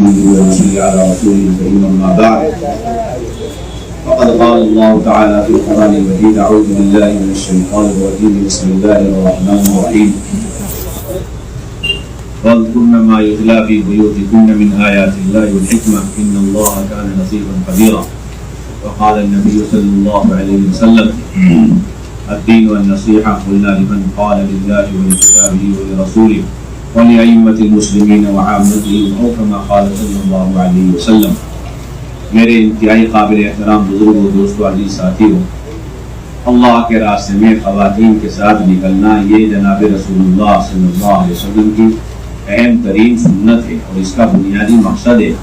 نحمده ونصلي على رسوله الكريم أما بعد فقد قال الله تعالى في القرآن المجيد أعوذ بالله من الشيطان الرجيم بسم الله الرحمن الرحيم واذكرن ما يتلى في بيوتكن من آيات الله والحكمة إن الله كان لطيفا خبيرا وقال النبي صلى الله عليه وسلم الدين والنصيحة قلنا لمن قال لله ولكتابه ولرسوله ولأئمة المسلمين وعامتهم أو كما قال صلی اللہ علیہ وسلم۔ میرے انتہائی قابل احترام بزرگوں، دوستوں، عزیز ساتھیوں، اللہ کے راستے میں خواتین کے ساتھ نکلنا یہ جناب رسول اللہ صلی اللہ علیہ وسلم کی اہم ترین سنت ہے، اور اس کا بنیادی مقصد ہے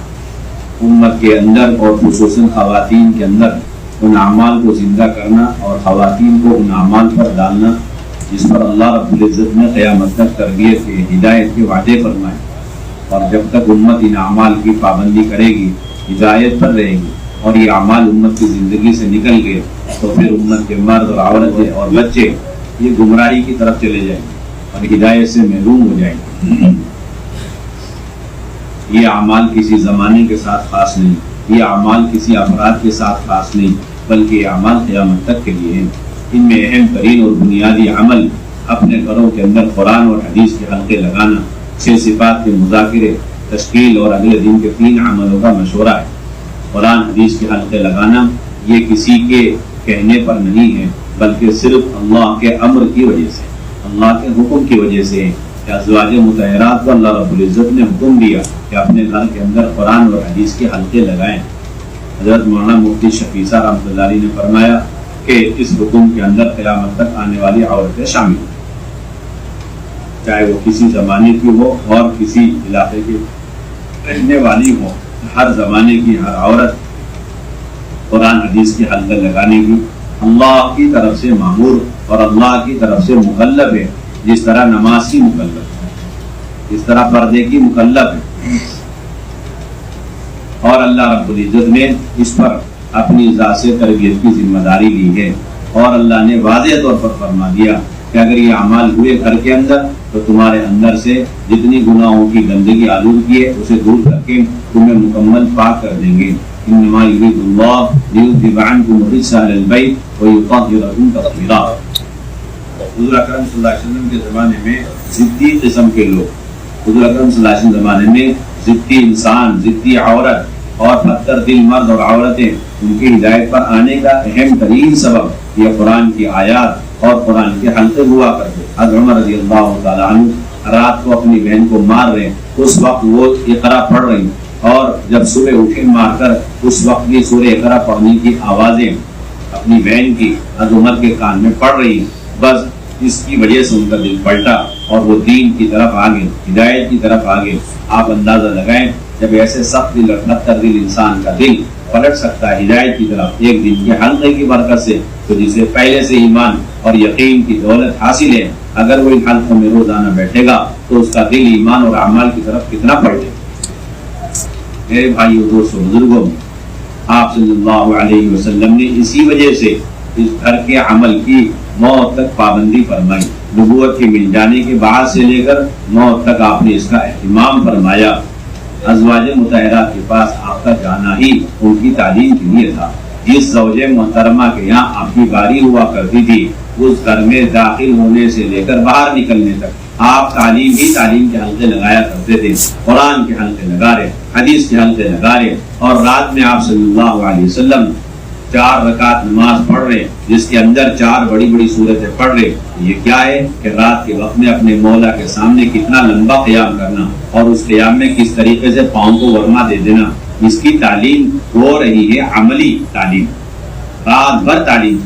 امت کے اندر اور خصوصاً خواتین کے اندر ان اعمال کو زندہ کرنا اور خواتین کو ان اعمال پر ڈالنا جس پر اللہ رب العزت نے قیامت تک تربیت کے ہدایت کے وعدے فرمائے، اور جب تک امت ان اعمال کی پابندی کرے گی، ہدایت پر رہے گی اور یہ اعمال امت کی زندگی سے نکل گئے تو پھر امت کے مرد اور عورتیں اور بچے یہ گمراہی کی طرف چلے جائیں گے اور ہدایت سے محروم ہو جائیں گے۔ یہ اعمال کسی زمانے کے ساتھ خاص نہیں، یہ اعمال کسی افراد کے ساتھ خاص نہیں، بلکہ یہ اعمال قیامت تک کے لیے ہیں۔ ان میں اہم ترین اور بنیادی عمل اپنے گھروں کے اندر قرآن اور حدیث کے حلقے لگانا، 6 صفات کے مذاکرے، تشکیل اور اگلے دن کے 3 عملوں کا مشورہ ہے۔ قرآن حدیث کے حلقے لگانا یہ کسی کے کہنے پر نہیں ہے، بلکہ صرف اللہ کے امر کی وجہ سے، اللہ کے حکم کی وجہ سے ہے کہ ازواج مطہرات کو اللہ رب العزت نے حکم دیا کہ اپنے گھر کے اندر قرآن اور حدیث کے حلقے لگائیں۔ حضرت مولانا مفتی شفیع صاحب رحمۃ اللہ علیہ نے فرمایا کہ اس حکم کے اندر قیامت تک آنے والی عورتیں شامل ہیں، چاہے وہ کسی زمانے کی ہو اور کسی علاقے کی رہنے والی ہو، ہر زمانے کی ہر عورت قرآن حدیث کے حلقے لگانے کی اللہ کی طرف سے مامور اور اللہ کی طرف سے مکلف ہے، جس طرح نماز کی مکلف ہے، اس طرح پردے کی مکلف ہے، اور اللہ رب العزت نے اس پر اپنی ذات سے تربیت کی ذمہ داری لی ہے، اور اللہ نے واضح طور پر فرما دیا کہ اگر یہ اعمال ہوئے گھر کے اندر تو تمہارے اندر سے جتنی گناہوں کی گندگی آلودگی ہے اسے دور کر کے تمہیں مکمل پاک کر دیں گے۔ انما یرید اللہ لیذھب عنکم الرجس اہل البیت ویطہرکم تطہیرا۔ حضور اکرم صلی اللہ علیہ وسلم کے زمانے میں ضدی قسم کے لوگ، حضور اکرم صلی اللہ علیہ وسلم کے زمانے میں ضدی انسان، ضدی عورت اور پتھر دل مرد اور عورتیں، ان کی ہدایت پر آنے کا اہم ترین سبب یہ قرآن کی آیات اور قرآن کے حلقے ہوا کرتے۔ حضرت عمر رضی اللہ تعالیٰ عنہ رات کو اپنی بہن کو مار رہے، اس وقت وہ اقرا پڑھ رہی، اور جب صبح اٹھے مار کر اس وقت بھی سورہ اقرا پڑھنے کی آوازیں اپنی بہن کی حضرت عمر کے کان میں پڑھ رہی، بس اس کی وجہ سے ان کا دل پلٹا اور وہ دین کی طرف آگے، ہدایت کی طرف آگے۔ آپ اندازہ لگائیں جب ایسے سخت دل اور پتھر دل انسان کا دل پلٹ سکتا ہے ہدایت کی طرف ایک دن کے حلقے کی برکت سے، تو جسے پہلے سے ایمان اور یقین کی دولت حاصل ہے، اگر وہ ان حلقوں میں روزانہ بیٹھے گا تو اس کا دل ایمان اور اعمال کی طرف کتنا پلٹے۔ میرے بھائیو، دوستوں، بزرگوں، آپ صلی اللہ علیہ وسلم نے اسی وجہ سے اس گھر کے عمل کی موت تک پابندی فرمائی۔ نبوت کے مل جانے کے بعد سے لے کر موت تک آپ نے اس کا اہتمام فرمایا۔ ازواج مطہرات کے پاس آپ کا جانا ہی ان کی تعلیم کے لیے تھا۔ جس زوجہ محترمہ کے یہاں آپ کی باری ہوا کرتی تھی، اس گھر میں داخل ہونے سے لے کر باہر نکلنے تک آپ تعلیم کے حلقے لگایا کرتے تھے، قرآن کے حلقے لگا رہے، حدیث کے حلقے لگا رہے، اور رات میں آپ صلی اللہ علیہ وسلم 4 رکعت نماز پڑھ رہے جس کے اندر 4 بڑی بڑی صورتیں پڑھ رہے۔ یہ کیا ہے کہ رات کے وقت میں اپنے مولا کے سامنے کتنا لمبا قیام کرنا اور اس قیام میں کس طریقے سے پاؤں کو ورما دے دینا، اس کی تعلیم ہو رہی ہے، عملی تعلیم، رات بھر تعلیم،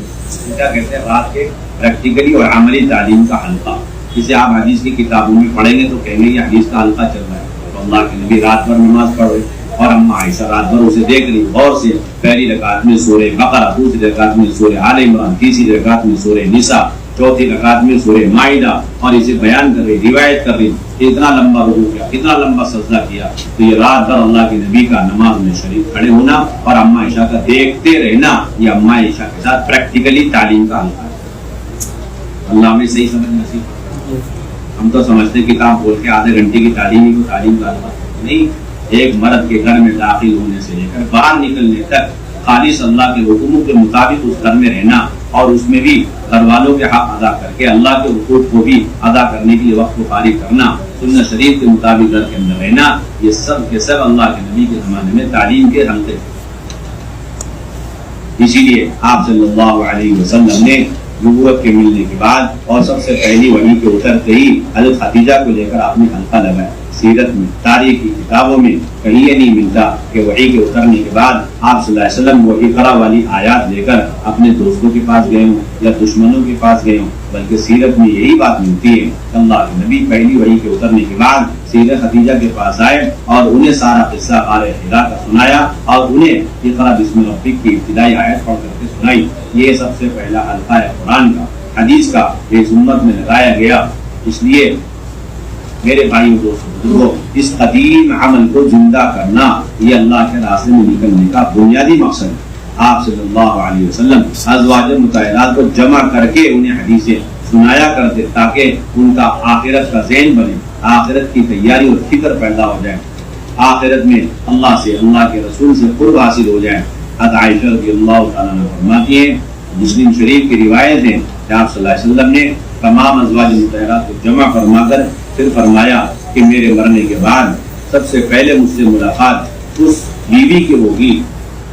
کیا کہتے ہیں رات کے پریکٹیکلی اور عملی تعلیم کا حلقہ۔ جسے آپ حدیث کی کتابوں میں پڑھیں گے تو کہیں گے یہ حدیث کا حلقہ چل رہا ہے، تو اللہ کے نبی رات بھر نماز پڑھ رہے اور اما عائشہ رات بھر اسے دیکھ رہی غور سے، پہلی رکعت میں سورہ بقرہ، دوسری رکعت میں سورہ آل عمران، تیسری رکعت میں سورہ نساء، چوتھی رکعت میں سورہ مائدہ، اور اسے بیان کر رہی، روایت کر رہی کہ اتنا لمبا رکوع کیا، اتنا لمبا سجدہ کیا۔ تو یہ رات بھر اللہ کے نبی کا نماز میں شریک کھڑے ہونا اور اما عائشہ کا دیکھتے رہنا، یہ اما عائشہ کے ساتھ پریکٹیکلی تعلیم کا حلقہ ہے۔ اللہ میں صحیح سمجھ نصیب۔ ہم تو سمجھتے کتاب بول کے آدھے گھنٹے کی تعلیم ہی کو تعلیم کا حلقہ نہیں، ایک مرد کے گھر میں داخل ہونے سے لے کر باہر نکلنے تک خالص اللہ کے حکموں کے مطابق اس گھر میں رہنا، اور اس میں بھی گھر والوں کے حق ادا کر کے اللہ کے حقوق کو بھی ادا کرنے کے لیے وقت کو فارغ کرنا، سنت شریف کے مطابق گھر کے اندر رہنا، یہ سب کے سب اللہ کے نبی کے زمانے میں تعلیم کے حلقے تھے۔ اسی لیے آپ صلی اللہ علیہ وسلم نے نبوت کے ملنے کے بعد اور سب سے پہلی وحی کے اترتے ہی حضرت خدیجہ کو لے کر آپ نے حلقہ لگایا۔ سیرت میں، تاریخ کی کتابوں میں کہیں یہ نہیں ملتا کہ وحی کے اترنے کے بعد آپ صلی اللہ علیہ وسلم وحی قرا والی آیات لے کر اپنے دوستوں کے پاس گئے ہوں یا دشمنوں کے پاس گئے ہوں، بلکہ سیرت میں یہی بات ملتی ہے کہ اللہ کے نبی پہلی وحی کے اترنے کے بعد سیدہ خدیجہ کے پاس آئے اور انہیں سارا قصہ غار حرا کا سنایا اور انہیں اقرا بسم ربک کی ابتدائی آیت پڑھ کر کے سنائی۔ یہ سب سے پہلا حلقہ ہے قرآن کا، حدیث کا، اس امت میں لگایا گیا۔ اس لیے میرے بھائیوں دوستوں بزرگوں، اس قدیم عمل کو زندہ کرنا یہ اللہ کے راستے میں نکلنے کا بنیادی مقصد ہے۔ آپ صلی اللہ علیہ وسلم ازواج مطہرات کو جمع کر کے انہیں حدیثیں سنایا کرتے تاکہ ان کا آخرت کا ذہن بنے، آخرت کی تیاری اور فکر پیدا ہو جائے، آخرت میں اللہ سے، اللہ کے رسول سے قرب حاصل ہو جائے۔ حضرت عائشہ رضی اللہ تعالیٰ عنہ فرماتی ہیں، مسلم شریف کی روایت ہے کہ آپ صلی اللہ علیہ وسلم نے تمام ازواج مطہرات کو جمع فرما کر پھر فرمایا کہ میرے مرنے کے بعد سب سے پہلے مجھ سے ملاقات اس بیوی کی ہوگی،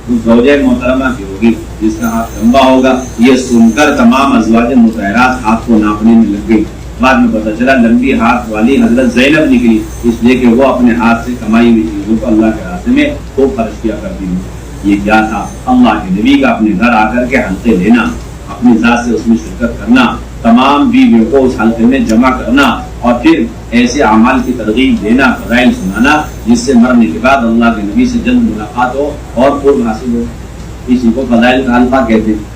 اس زوجہ محترمہ کی ہوگی جس کا ہاتھ لمبا ہوگا۔ یہ سن کر تمام ازواج مطہرات ہاتھ کو ناپنے میں لگ گئی۔ بعد میں پتہ چلا لمبی ہاتھ والی حضرت زینب نکلی، اس لیے کہ وہ اپنے ہاتھ سے کمائی ہوئی چیزوں کو اللہ کے راستے میں خوب خرچ کیا کرتی تھی۔ یہ کیا تھا؟ اللہ کے نبی کا اپنے گھر آ کر کے حلقے لینا، اپنی ذات سے اس میں شرکت کرنا، تمام بیویوں کو اس حلقے میں جمع کرنا اور پھر ایسے اعمال کی ترغیب دینا، فضائل سنانا جس سے مرنے کے بعد اللہ کے نبی سے جلد ملاقات ہو اور قرب حاصل ہو۔ اسی کو فضائل کا حلقہ کہتے ہیں۔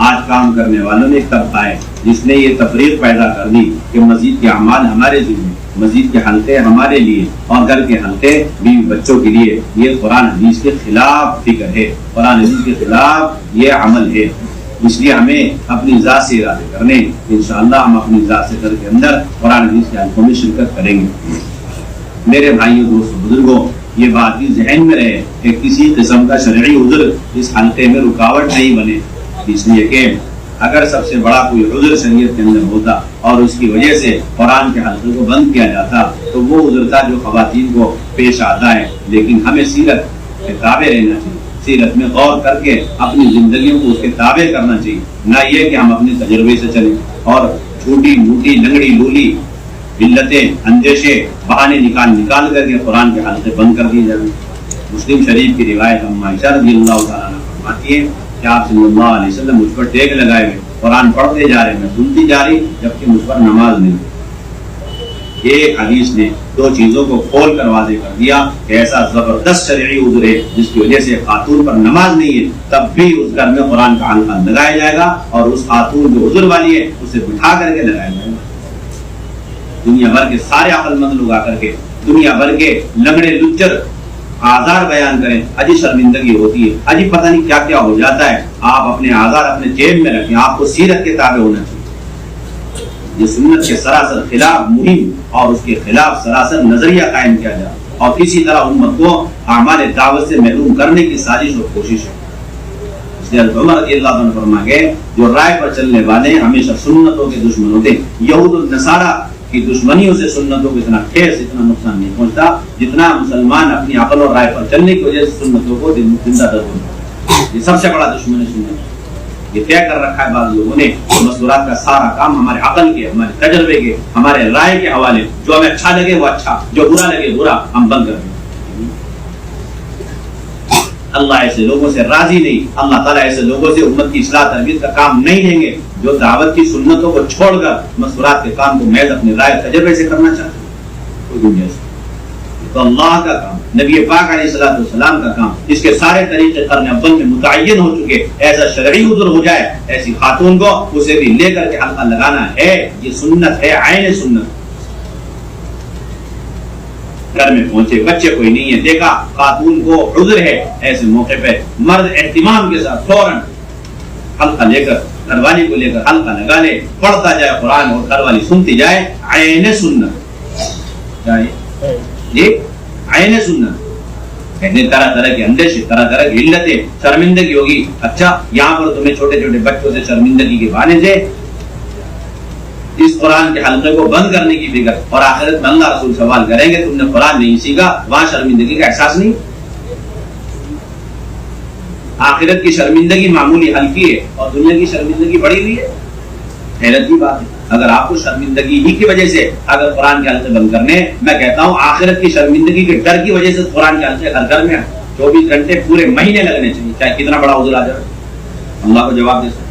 آج کام کرنے والوں نے ایک طبقہ ہے جس نے یہ تفریق پیدا کر دی کہ مزید کے اعمال ہمارے ذمہ، مزید کے حلقے ہمارے لیے اور گھر کے حلقے بیوی بچوں کے لیے۔ یہ قرآن حدیث کے خلاف فکر ہے، قرآن حدیث کے خلاف یہ عمل ہے۔ اس لیے ہمیں اپنی ذات سے ارادے کرنے، انشاءاللہ ہم اپنی ذات سے گھر کے اندر قرآن حدیث کے حلقوں میں شرکت کریں گے۔ میرے بھائیوں دوستوں بزرگوں، یہ بات بھی ذہن میں رہے کہ کسی قسم کا شرعی عذر اس حلقے میں رکاوٹ نہیں بنے، اس لیے کہ اگر سب سے بڑا کوئی عذر شریعت کے اندر ہوتا اور اس کی وجہ سے قرآن کے حلقے کو بند کیا جاتا تو وہ عذر تھا جو خواتین کو پیش آتا ہے۔ لیکن ہمیں سیرت کے تابع رہنا چاہیے، سیرت میں غور کر کے اپنی زندگیوں کو اس کے تابع کرنا چاہیے، نہ یہ کہ ہم اپنے تجربے سے چلیں اور چھوٹی موٹی لنگڑی لولی علتیں، اندیشے، بہانے نکال کر کے قرآن کے حلقے بند کر دیے جائیں۔ مسلم شریف کی روایت ہم عائشہ رضی اللہ تعالیٰ عنہ فرماتی ہے کہ آپ صلی اللہ علیہ وسلم مجھ پر ٹیک لگائے ہوئے قرآن پڑھتے جا رہے، میں سنتی جا رہی جبکہ مجھ پر نماز نہیں۔ ایک حدیث نے دو چیزوں کو کھول کر واضح کر دیا کہ ایسا زبردست شرعی عذر ہے جس کی وجہ سے خاتون پر نماز نہیں ہے، تب بھی اس گھر میں قرآن کا حلقہ لگایا جائے گا اور اس خاتون جو عذر والی ہے اسے بٹھا کر کے لگایا جائے گا۔ دنیا بھر کے سارے عقل مند لوگ آ کر کے دنیا بھر کے لنگڑے لچر آزار بیان کریں، اجی شرمندگی ہوتی ہے، اجی پتہ نہیں کیا کیا ہو جاتا ہے۔ آپ اپنے آزار اپنے جیب میں رکھیں، آپ کو سیرت کے تابع ہونا چاہیے۔ یہ سنت کے سراسر خلاف مہم اور اس کے خلاف سراسر نظریہ قائم کیا جائے اور کسی طرح امت کو اعمال دعوت سے محروم کرنے کی سازش اور کوشش ہے۔ اس لیے عمر رضی اللہ عنہ فرما گئے جو رائے پر چلنے والے ہمیشہ سنتوں کے دشمن ہوتے ہیں۔ یہود و نصارہ کی دشمنیوں سے سنتوں کو اتنا ٹھیس، اتنا نقصان نہیں پہنچتا جتنا مسلمان اپنی عقل اور رائے پر چلنے کی وجہ سے سنتوں کو زندہ در ہوتا ہے۔ یہ سب سے بڑا دشمن ہے سنت۔ یہ طے کر رکھا ہے بعض لوگوں نے مستورات کا سارا کام ہمارے عقل کے، ہمارے تجربے کے، ہمارے رائے کے حوالے، جو ہمیں اچھا لگے وہ اچھا، جو برا لگے برا، ہم بند کر دیں۔ اللہ ایسے لوگوں سے راضی نہیں، اللہ تعالیٰ ایسے لوگوں سے امت کی اصلاح تربیت کا کام نہیں دیں گے جو دعوت کی سنتوں کو چھوڑ کر مستورات کے کام کو محض اپنے رائے تجربے سے کرنا چاہتے ہیں۔ کوئی دنیا سے تو اللہ کا کام، نبی پاک علیہ الصلوۃ والسلام کا کام، اس کے سارے طریقے قرن اول میں متعین ہو چکے، ایسا شرعی عذر ہو جائے ایسی خاتون کو اسے بھی لے کر کے حلقہ لگانا ہے، یہ سنت ہے، عین سنت۔ گھر میں پہنچے، بچے کوئی نہیں ہے، دیکھا خاتون کو عذر ہے، ایسے موقع پہ مرد اہتمام کے ساتھ فوراً حلقہ لے کر گھر والی کو لے کر حلقہ لگا لے، پڑھتا جائے قرآن اور گھر والی سنتی جائے، عین سنت جائے جی عین سنت. کہتے طرح طرح کے اندیشے، طرح طرح کی علتیں، شرمندگی ہوگی. اچھا یہاں پر تمہیں چھوٹے چھوٹے بچوں سے شرمندگی کے بہانے سے اس قرآن کے حلقے کو بند کرنے کی فکر، اور آخرت میں اللہ رسول سوال کریں گے تم نے قرآن نہیں سیکھا، وہاں شرمندگی کا احساس نہیں. آخرت کی شرمندگی معمولی ہلکی ہے اور دنیا کی شرمندگی بڑی ہوئی ہے. حیرت کی بات ہے. اگر آپ کو شرمندگی ہی کی وجہ سے اگر قرآن کے حلقے بند کرنے، میں کہتا ہوں آخرت کی شرمندگی کے ڈر کی وجہ سے قرآن کے حلقے ہر گھر میں 24 گھنٹے پورے مہینے لگنے چاہیے، چاہے کتنا بڑا عذر آ جائے، اللہ کو جواب دے سکتے.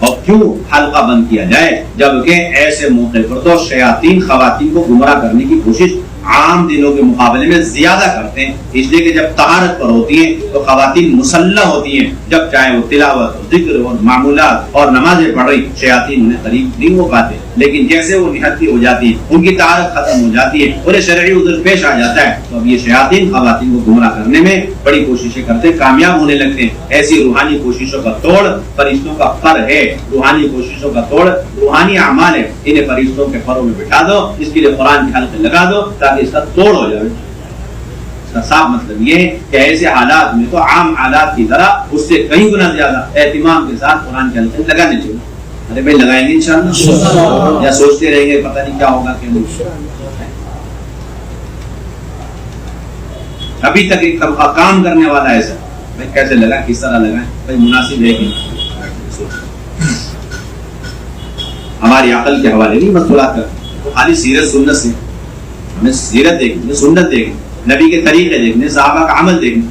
اور کیوں حلقہ بند کیا جائے؟ جبکہ ایسے موقع پر تو شیاطین خواتین کو گمراہ کرنے کی کوشش عام دنوں کے مقابلے میں زیادہ کرتے ہیں، اس لیے کہ جب طہارت پر ہوتی ہیں تو خواتین مسلح ہوتی ہیں، جب چاہے وہ تلاوت اور ذکر اور معمولات اور نمازیں پڑھ رہی، شیاطین انہیں قریب نہیں ہو پاتے. لیکن جیسے وہ نہتی ہو جاتی ہے، ان کی طہارت ختم ہو جاتی ہے، انہیں شرعی عذر پیش آ جاتا ہے، تو اب یہ شیاطین خواتین کو گمراہ کرنے میں بڑی کوششیں کرتے ہیں، کامیاب ہونے لگتے ہیں. ایسی روحانی کوششوں کا توڑ فرشتوں کا پر ہے، روحانی کوششوں کا توڑ روحانی اعمال ہے. انہیں فرشتوں کے پروں میں بٹھا دو، اس کے لیے قرآن کے حلقے لگا دو تاکہ اس کا توڑ ہو جائے. اس کا صاف مطلب یہ کہ ایسے حالات میں تو عام حالات کی طرح اس سے کئی گنا زیادہ اہتمام کے ساتھ قرآن کے حلقے لگانے چاہیے. ارے بھائی لگائیں گے انشاءاللہ، یا سوچتے رہیں گے پتہ نہیں کیا ہوگا کہ نہیں. ابھی تک ایک طبقہ کام کرنے والا ایسا بھائی کیسے لگائیں، کس طرح لگائیں، بھائی مناسب ہے کہ ہماری عقل کے حوالے نہیں مسئولات کر، خالی سیرت سنت سے ہمیں سیرت دیکھنی، سنت دیکھنی، نبی کے طریقے دیکھنے، صحابہ کا عمل دیکھنا.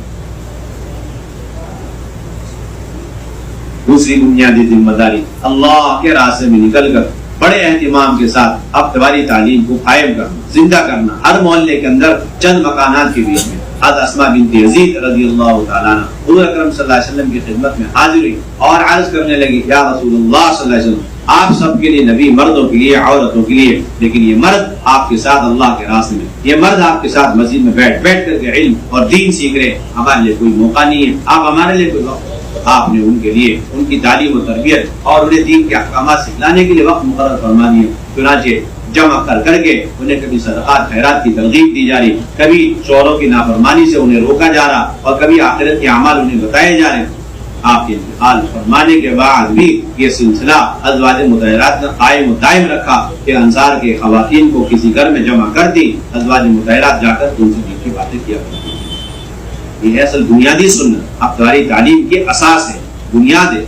دوسری بنیادی ذمہ داری اللہ کے راستے میں نکل کر بڑے اہتمام کے ساتھ ابتدائی تعلیم کو قائم کرنا، زندہ کرنا. ہر محلے کے اندر چند مکانات کے بیچ میں حضرت اسماء بنت یزید رضی اللہ تعالیٰ عنہ حضور اکرم صلی اللہ علیہ وسلم کی خدمت میں حاضر ہوئی اور عرض کرنے لگی یا رسول اللہ صلی اللہ علیہ وسلم، آپ سب کے لیے نبی، مردوں کے لیے، عورتوں کے لیے، لیکن یہ مرد آپ کے ساتھ اللہ کے راستے میں، یہ مرد آپ کے ساتھ مسجد میں بیٹھ کر کے علم اور دین سیکھ رہے، ہمارے لیے کوئی موقع نہیں ہے، آپ ہمارے لیے کوئی وقت. آپ نے ان کے لیے ان کی تعلیم و تربیت اور انہیں دین کے احکامات سکھلانے کے لیے وقت مقرر فرما دیے. چنانچہ جمع کر کے انہیں کبھی صدقات خیرات کی ترغیب دی جا رہی، کبھی شوہروں کی نافرمانی سے انہیں روکا جا رہا، اور کبھی آخرت کے اعمال انہیں بتائے جا رہے. آپ کے انتقال فرمانے کے بعد بھی یہ سلسلہ ازواج مطہرات نے قائم و دائم رکھا کہ انصار کے خواتین کو کسی گھر میں جمع کر دی، ازواج مطہرات جا کر ان سے دین کی باتیں کیا کرتی. یہ ہے اصل بنیادی سنت، ابتدائی تعلیم کی اساس ہے، بنیاد ہے.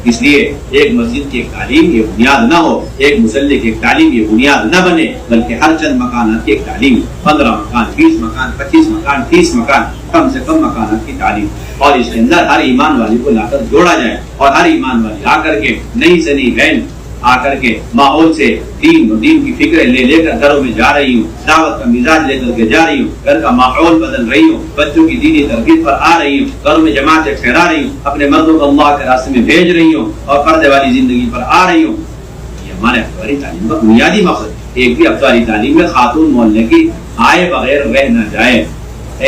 اس لیے ایک مسجد کی ایک تعلیم یہ بنیاد نہ ہو، ایک مسلح کی ایک تعلیم یہ بنیاد نہ بنے، بلکہ ہر چند مکانات کی ایک تعلیم، 15 مکان، 20 مکان، 25 مکان، 30 مکان، کم سے کم مکانات کی تعلیم، اور اس کے اندر ہر ایمان والے کو لا کر جوڑا جائے، اور ہر ایمان والے آ کر کے نئی سے نئی بہن آ کر کے ماحول سے دین کی فکریں لے کر گھروں میں جا رہی ہوں، دعوت کا مزاج لے کر کے جا رہی ہوں، گھر کا ماحول بدل رہی ہوں، بچوں کی دینی تربیت پر آ رہی ہوں، گھروں میں جماعتیں ٹھہرا رہی ہوں، اپنے مردوں کو اللہ کے راستے میں بھیج رہی ہوں، اور پردے والی زندگی پر آ رہی ہوں. یہ ہمارے ابتدائی تعلیم کا بنیادی مقصد. ایک بھی ابتدائی تعلیم میں خاتون محلے کی آئے بغیر رہ نہ جائے،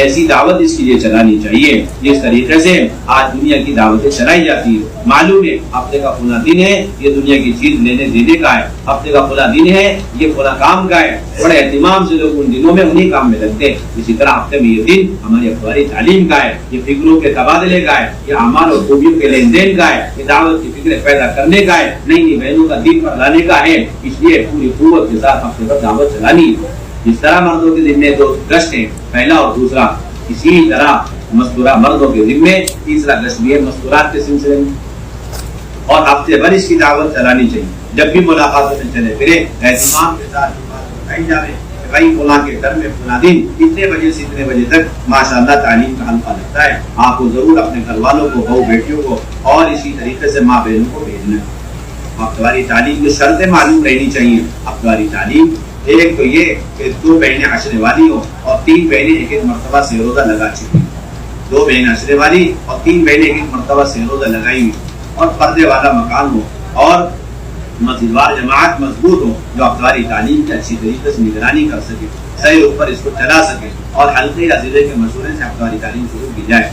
ایسی دعوت اس کے لیے چلانی چاہیے جس طریقے سے آج دنیا کی دعوتیں چلائی جاتی ہیں. معلوم ہے ہفتے کا فلاں دن ہے، یہ دنیا کی چیز لینے دینے کا ہے، ہفتے کا فلاں دن ہے، یہ فلاں کام کا ہے، بڑے اہتمام سے لوگ ان دنوں میں انہی کام میں لگتے ہیں. اسی طرح ہفتے میں یہ دن ہماری ابتدائی تعلیم کا ہے، یہ فکروں کے تبادلے کا ہے، یہ اعمال اور خوبیوں کے لین دین کا ہے، یہ دعوت کی فکریں پیدا کرنے کا ہے، نئی نئی بہنوں کا دین پر لانے کا ہے. اس لیے پوری قوت کے ساتھ ہفتے پر دعوت چلانی ہے. جس طرح مردوں کے ذمے 2 گشت ہیں، پہلا اور دوسرا، اسی طرح مستورہ مردوں کے ذمے تیسرا گشت بھی ہے مستورات کے سلسلے میں، اور ہفتے بھر اس کی دعوت چلانی چاہیے. جب بھی ملاقاتوں میں چلے پھرے اہتمام کے ساتھ بات بتائی جائے کہ بھائی فلاں کے گھر میں فلاں دن اتنے بجے سے اتنے بجے تک ماشاءاللہ تعلیم کا حلقہ لگتا ہے. آپ کو ضرور اپنے گھر والوں کو، بہو بیٹیوں کو، اور اسی طریقے سے ماں بہنوں کو بھیجنا ہے. ابتدائی تعلیم کی شرطیں معلوم رہنی چاہیے. ابتدائی تعلیم ایک تو یہ کہ 2 بہنیں عشرے والی ہوں اور 3 بہنیں ایک مرتبہ سے روزہ لگا چکی، 2 بہنیں عشرے والی اور 3 بہنیں ایک مرتبہ سے روزہ لگائی ہوئی، اور پردے والا مکان ہو، اور مسجد وار جماعت مضبوط ہو جو ابتدائی تعلیم کی اچھی طریقے سے نگرانی کر سکے، صحیح اوپر اس کو چلا سکے، اور حلقے یا ضلع کے مشورے سے ابتدائی تعلیم شروع کی جائے.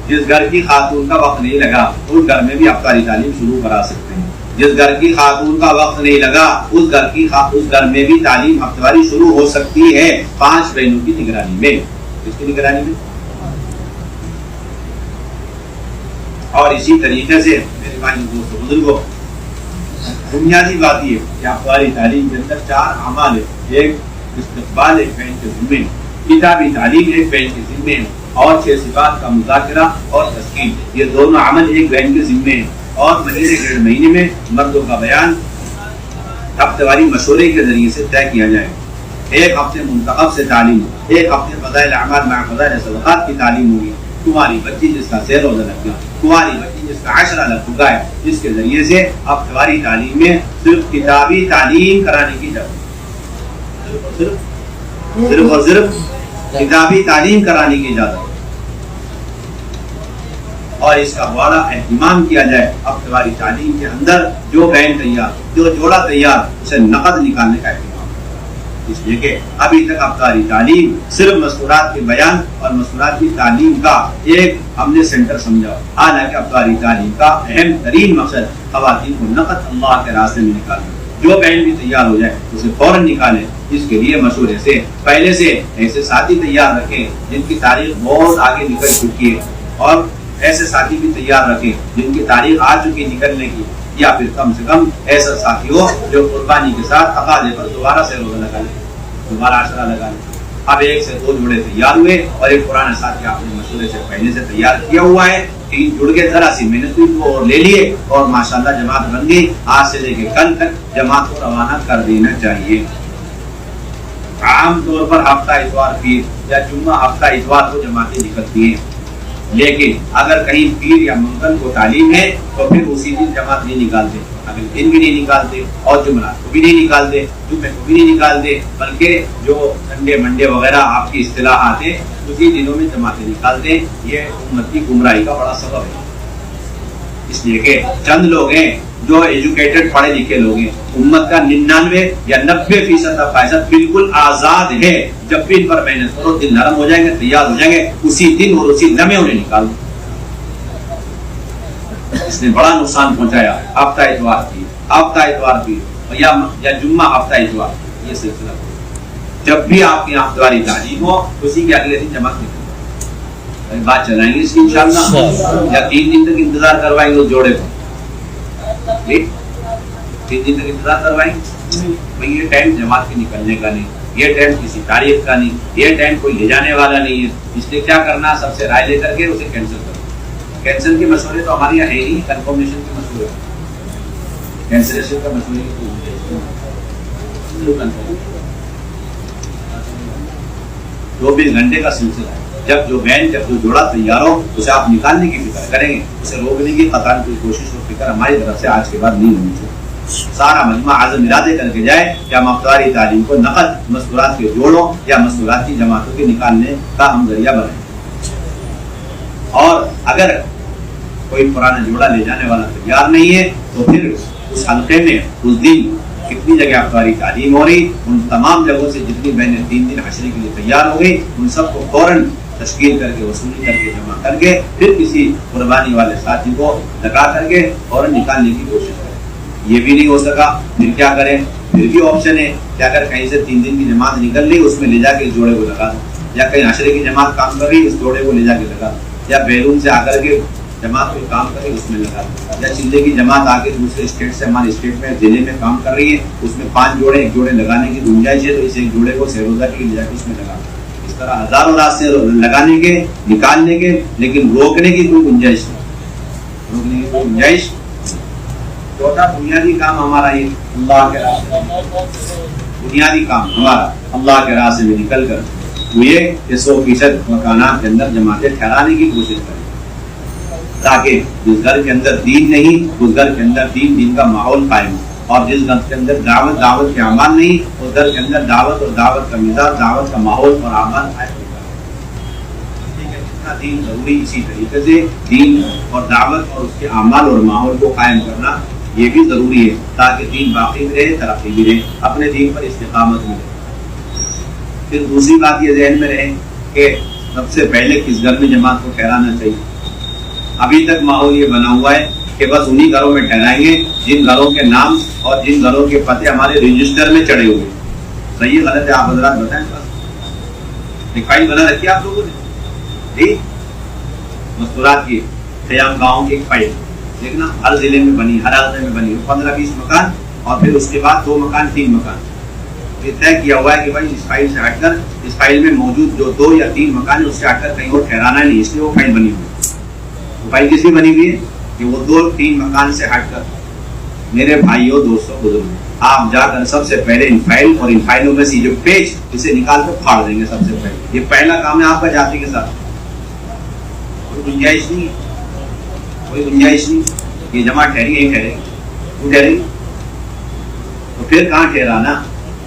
جس گھر کی خاتون کا وقت نہیں لگا اس گھر میں بھی ابتدائی تعلیم شروع کرا سکتے ہیں. جس گھر کی خاتون کا وقت نہیں لگا اس گھر میں بھی تعلیم ہفتہ واری شروع ہو سکتی ہے 5 بہنوں کی نگرانی میں. کس کی نگرانی میں؟ اور اسی طریقے سے میرے بھائی دوستوں بزرگوں، بنیادی بات یہ کہ ہفتہ تعلیم کے اندر 4 اعمال ہیں. ایک استقبال ایک بہن کے ذمے، کتابی تعلیم ایک بہن کے ذمے ہے، اور 6 صفات کا مذاکرہ اور تسکین، یہ دونوں عمل ایک بہن کے ذمے ہیں. اور مہینے 1.5 مہینے میں مردوں کا بیان ہفتہ واری مشورے کے ذریعے سے طے کیا جائے. ایک ہفتے منتخب سے تعلیم، ایک ہفتے فضائل اعمال مع فضائل صدقات کی تعلیم ہوگی. کماری بچی جس کا 6 روزہ لگ گیا، کماری بچی جس کا 10 لگ چکا ہے، جس کے ذریعے سے ہفتہ واری تعلیم میں صرف کتابی تعلیم کرانے کی اجازت، صرف اور صرف کتابی تعلیم کرانے کی اجازت. اور اس کا بڑا اہتمام کیا جائے ہفتہ واری تعلیم کے اندر جو بہن تیار، جو جوڑا تیار، اسے نقد نکالنے کا اہتمام. اس لیے کہ ابھی تک ہفتہ واری تعلیم صرف مستورات کے بیان اور مستورات کی تعلیم کا ایک ہم نے سینٹر سمجھا، حالانکہ ہفتہ واری تعلیم کا اہم ترین مقصد خواتین کو نقد اللہ کے راستے میں نکالنا. جو بہن بھی تیار ہو جائے اسے فوراً نکالیں. اس کے لیے مشورے سے پہلے سے ایسے ساتھی تیار رکھیں جن کی تاریخ بہت آگے نکل چکی ہے، اور ایسے ساتھی بھی تیار رکھیں جن کی تاریخ آ چکی نکلنے کی، یا پھر کم سے کم ایسا ساتھی ہو جو قربانی کے ساتھ تقاضے پر دوبارہ سے روزہ لگا لے، دوبارہ عشرہ لگا لے. اب 1 سے 2 جوڑے تیار ہوئے اور ایک پرانا ساتھی آپ نے مشورے سے پہلے سے تیار کیا ہوا ہے، 3 جڑ کے ذرا سی محنت ہوئی وہ اور لے لیے اور ماشاءاللہ جماعت بن گئی. آج سے لے کے کل تک جماعت کو روانہ کر دینا چاہیے. عام طور پر ہفتہ اتوار پیر یا جمعہ ہفتہ اتوار کو جماعتیں نکلتی ہیں، لیکن اگر کہیں پیر یا منگل کو تعلیم ہے تو پھر اسی دن جماعت نہیں نکالتے، اگلے دن بھی نہیں نکالتے، اور جمعرات کو بھی نہیں نکالتے، جمعے کو بھی نہیں نکالتے، بلکہ جو سنڈے منڈے وغیرہ آپ کی اصطلاحات ہیں اسی دنوں میں جماعتیں نکالتے. یہ امت کی گمراہی کا بڑا سبب ہے. اس لیے کہ چند لوگ ہیں جو ایجوکیٹڈ پڑھے لکھے لوگ ہیں، امت کا 99 یا 90% کا فائدہ بالکل آزاد ہے. جب بھی ان پر محنت کرو دل نرم ہو جائیں گے، تیار ہو جائیں گے، اسی دن اور اسی لمحے انہیں نکال دو. اس نے بڑا نقصان پہنچایا. ہفتہ اتوار کی یا جمعہ ہفتہ اتوار یہ سلسلہ. جب بھی آپ کی ہفتہ واری تعلیم ہو اسی کے اگلے دن جماعت نکلو. بات چلائیں گے اس کی انشاءاللہ، یا 3 دن تک انتظار کروائیں گے اس جوڑے کو. 3 دن تک انتظار کروائیں گے. یہ ٹائم جماعت کے نکلنے کا نہیں، یہ ٹائم کسی تاریخ کا نہیں، یہ ٹائم کوئی لے جانے والا نہیں ہے. اس لیے کیا کرنا، سب سے رائے لے کر کے اسے کینسل کرو. کینسل کے مشورے تو ہمارے یہاں ہے ہی، کنفرمیشن کے مشورے، کینسلیشن کا مشورے کی 24 گھنٹے کا سلسلہ ہے. جب جو جوڑا تیار ہو اسے آپ نکالنے کی فکر کریں گے، اسے روکنے کی قطعاً کوئی کوشش اور فکر ہماری طرف سے آج کے بعد نہیں ہونی چاہیے. سارا مجمع عزم ارادے کر کے جائے کہ ہم ہفتہ واری تعلیم کو نقد مستورات کے جوڑوں یا مستورات کی جماعتوں کے نکالنے کا ہم ذریعہ بنائیں. اور اگر کوئی پرانا جوڑا لے جانے والا تیار نہیں ہے تو پھر اس حلقے میں اس دن کتنی جگہ ہفتہ واری تعلیم ہو رہی، ان تمام جگہوں سے جتنی بہنیں 3 دن عشرے کے لیے تیار ہو گئی ان سب کو فوراً تشکیل کر کے وصولی کر کے جمع کر کے پھر کسی قربانی والے ساتھی کو لگا کر کے فوراً نکالنے کی کوشش کریں. یہ بھی نہیں ہو سکا پھر کیا کریں؟ پھر بھی آپشن ہے کہ اگر کہیں سے 3 دن کی جماعت نکل رہی اس میں لے جا کے اس جوڑے کو لگا دو، یا کہیں عشرے کی جماعت کام کر رہی اس جوڑے کو لے جا کے لگا دو، یا بیرون سے آ کر کے جماعت کوئی کام کرے اس میں لگا دو، یا چلے کی جماعت آ کے دوسرے اسٹیٹ سے ہمارے اسٹیٹ میں ضلع میں کام کر رہی ہے اس میں 5 جوڑے ایک جوڑے لگانے کی گنجائش ہے تو اس ایک جوڑے کو سیروزہ کے لیے لے جا کے اس میں لگا دو. اس طرح ہزاروں راستے لگانے کے نکالنے کے، لیکن روکنے کی کوئی گنجائش نہیں، روکنے کی کوئی گنجائش. چوتھا بنیادی کام ہمارا یہ اللہ کے راستے، بنیادی کام ہمارا اللہ کے راستے میں نکل کر یہ 100% مکانات کے اندر جماعتیں ٹھہرانے کی کوشش کریں تاکہ جس گھر کے اندر دین نہیں اس گھر کے اندر دین کا ماحول قائم ہو، اور جس گھر کے اندر دعوت کے اعمال نہیں اس گھر کے اندر دعوت اور دعوت کا مزاج، دعوت کا ماحول اور اعمال قائم ہو. جتنا دین ضروری اسی طریقے سے دین اور دعوت اور اس کے اعمال اور ماحول کو قائم کرنا یہ بھی ضروری ہے تاکہ دین باقی بھی رہے، ترقی بھی رہے، اپنے دین پر استقامت بھی رہے. پھر دوسری بات یہ ذہن میں رہے کہ سب سے پہلے کس گھر میں جماعت کو ٹھہرانا چاہیے. ابھی تک ماحول یہ بنا ہوا ہے کہ بس انہی گھروں میں ٹھہرائیں گے جن گھروں کے نام اور جن گھروں کے پتے ہمارے رجسٹر میں چڑھے ہوئے. صحیح غلط ہے آپ حضرات بتائیں. ایک فائل بنا رکھی آپ لوگوں نے ٹھیک مستورات کی قیام گاؤں کی ایک فائل دیکھنا ہر ضلع میں بنی ہر علاقے میں بنی 15-20 مکان اور پھر اس کے بعد 2 مکان 3 مکان. یہ طے کیا ہوا ہے کہ بھائی اس فائل سے ہٹ کر اس فائل میں موجود جو 2 یا 3 مکان ہے اس سے ہٹ کر کہیں اور ٹھہرانا نہیں, اس لیے وہ فائل بنی ہوئی ہے. وہ فائل کس لیے بنی ہوئی ہے کہ وہ 2-3 مکان سے ہٹ کر میرے بھائیوں دوستوں بزرگوں آپ جا کر سب سے پہلے ان فائل اور ان فائلوں میں سے جو پیج اسے نکال کر پھاڑ دیں گے. سب سے پہلے یہ پہلا کام ہے آپ کا جاتی کے ساتھ. کوئی گنجائش نہیں کوئی گنجائش نہیں یہ جمع ٹھہری یہی ٹھہرے گی وہ ٹھہرے گی تو پھر کہاں ٹھہرانا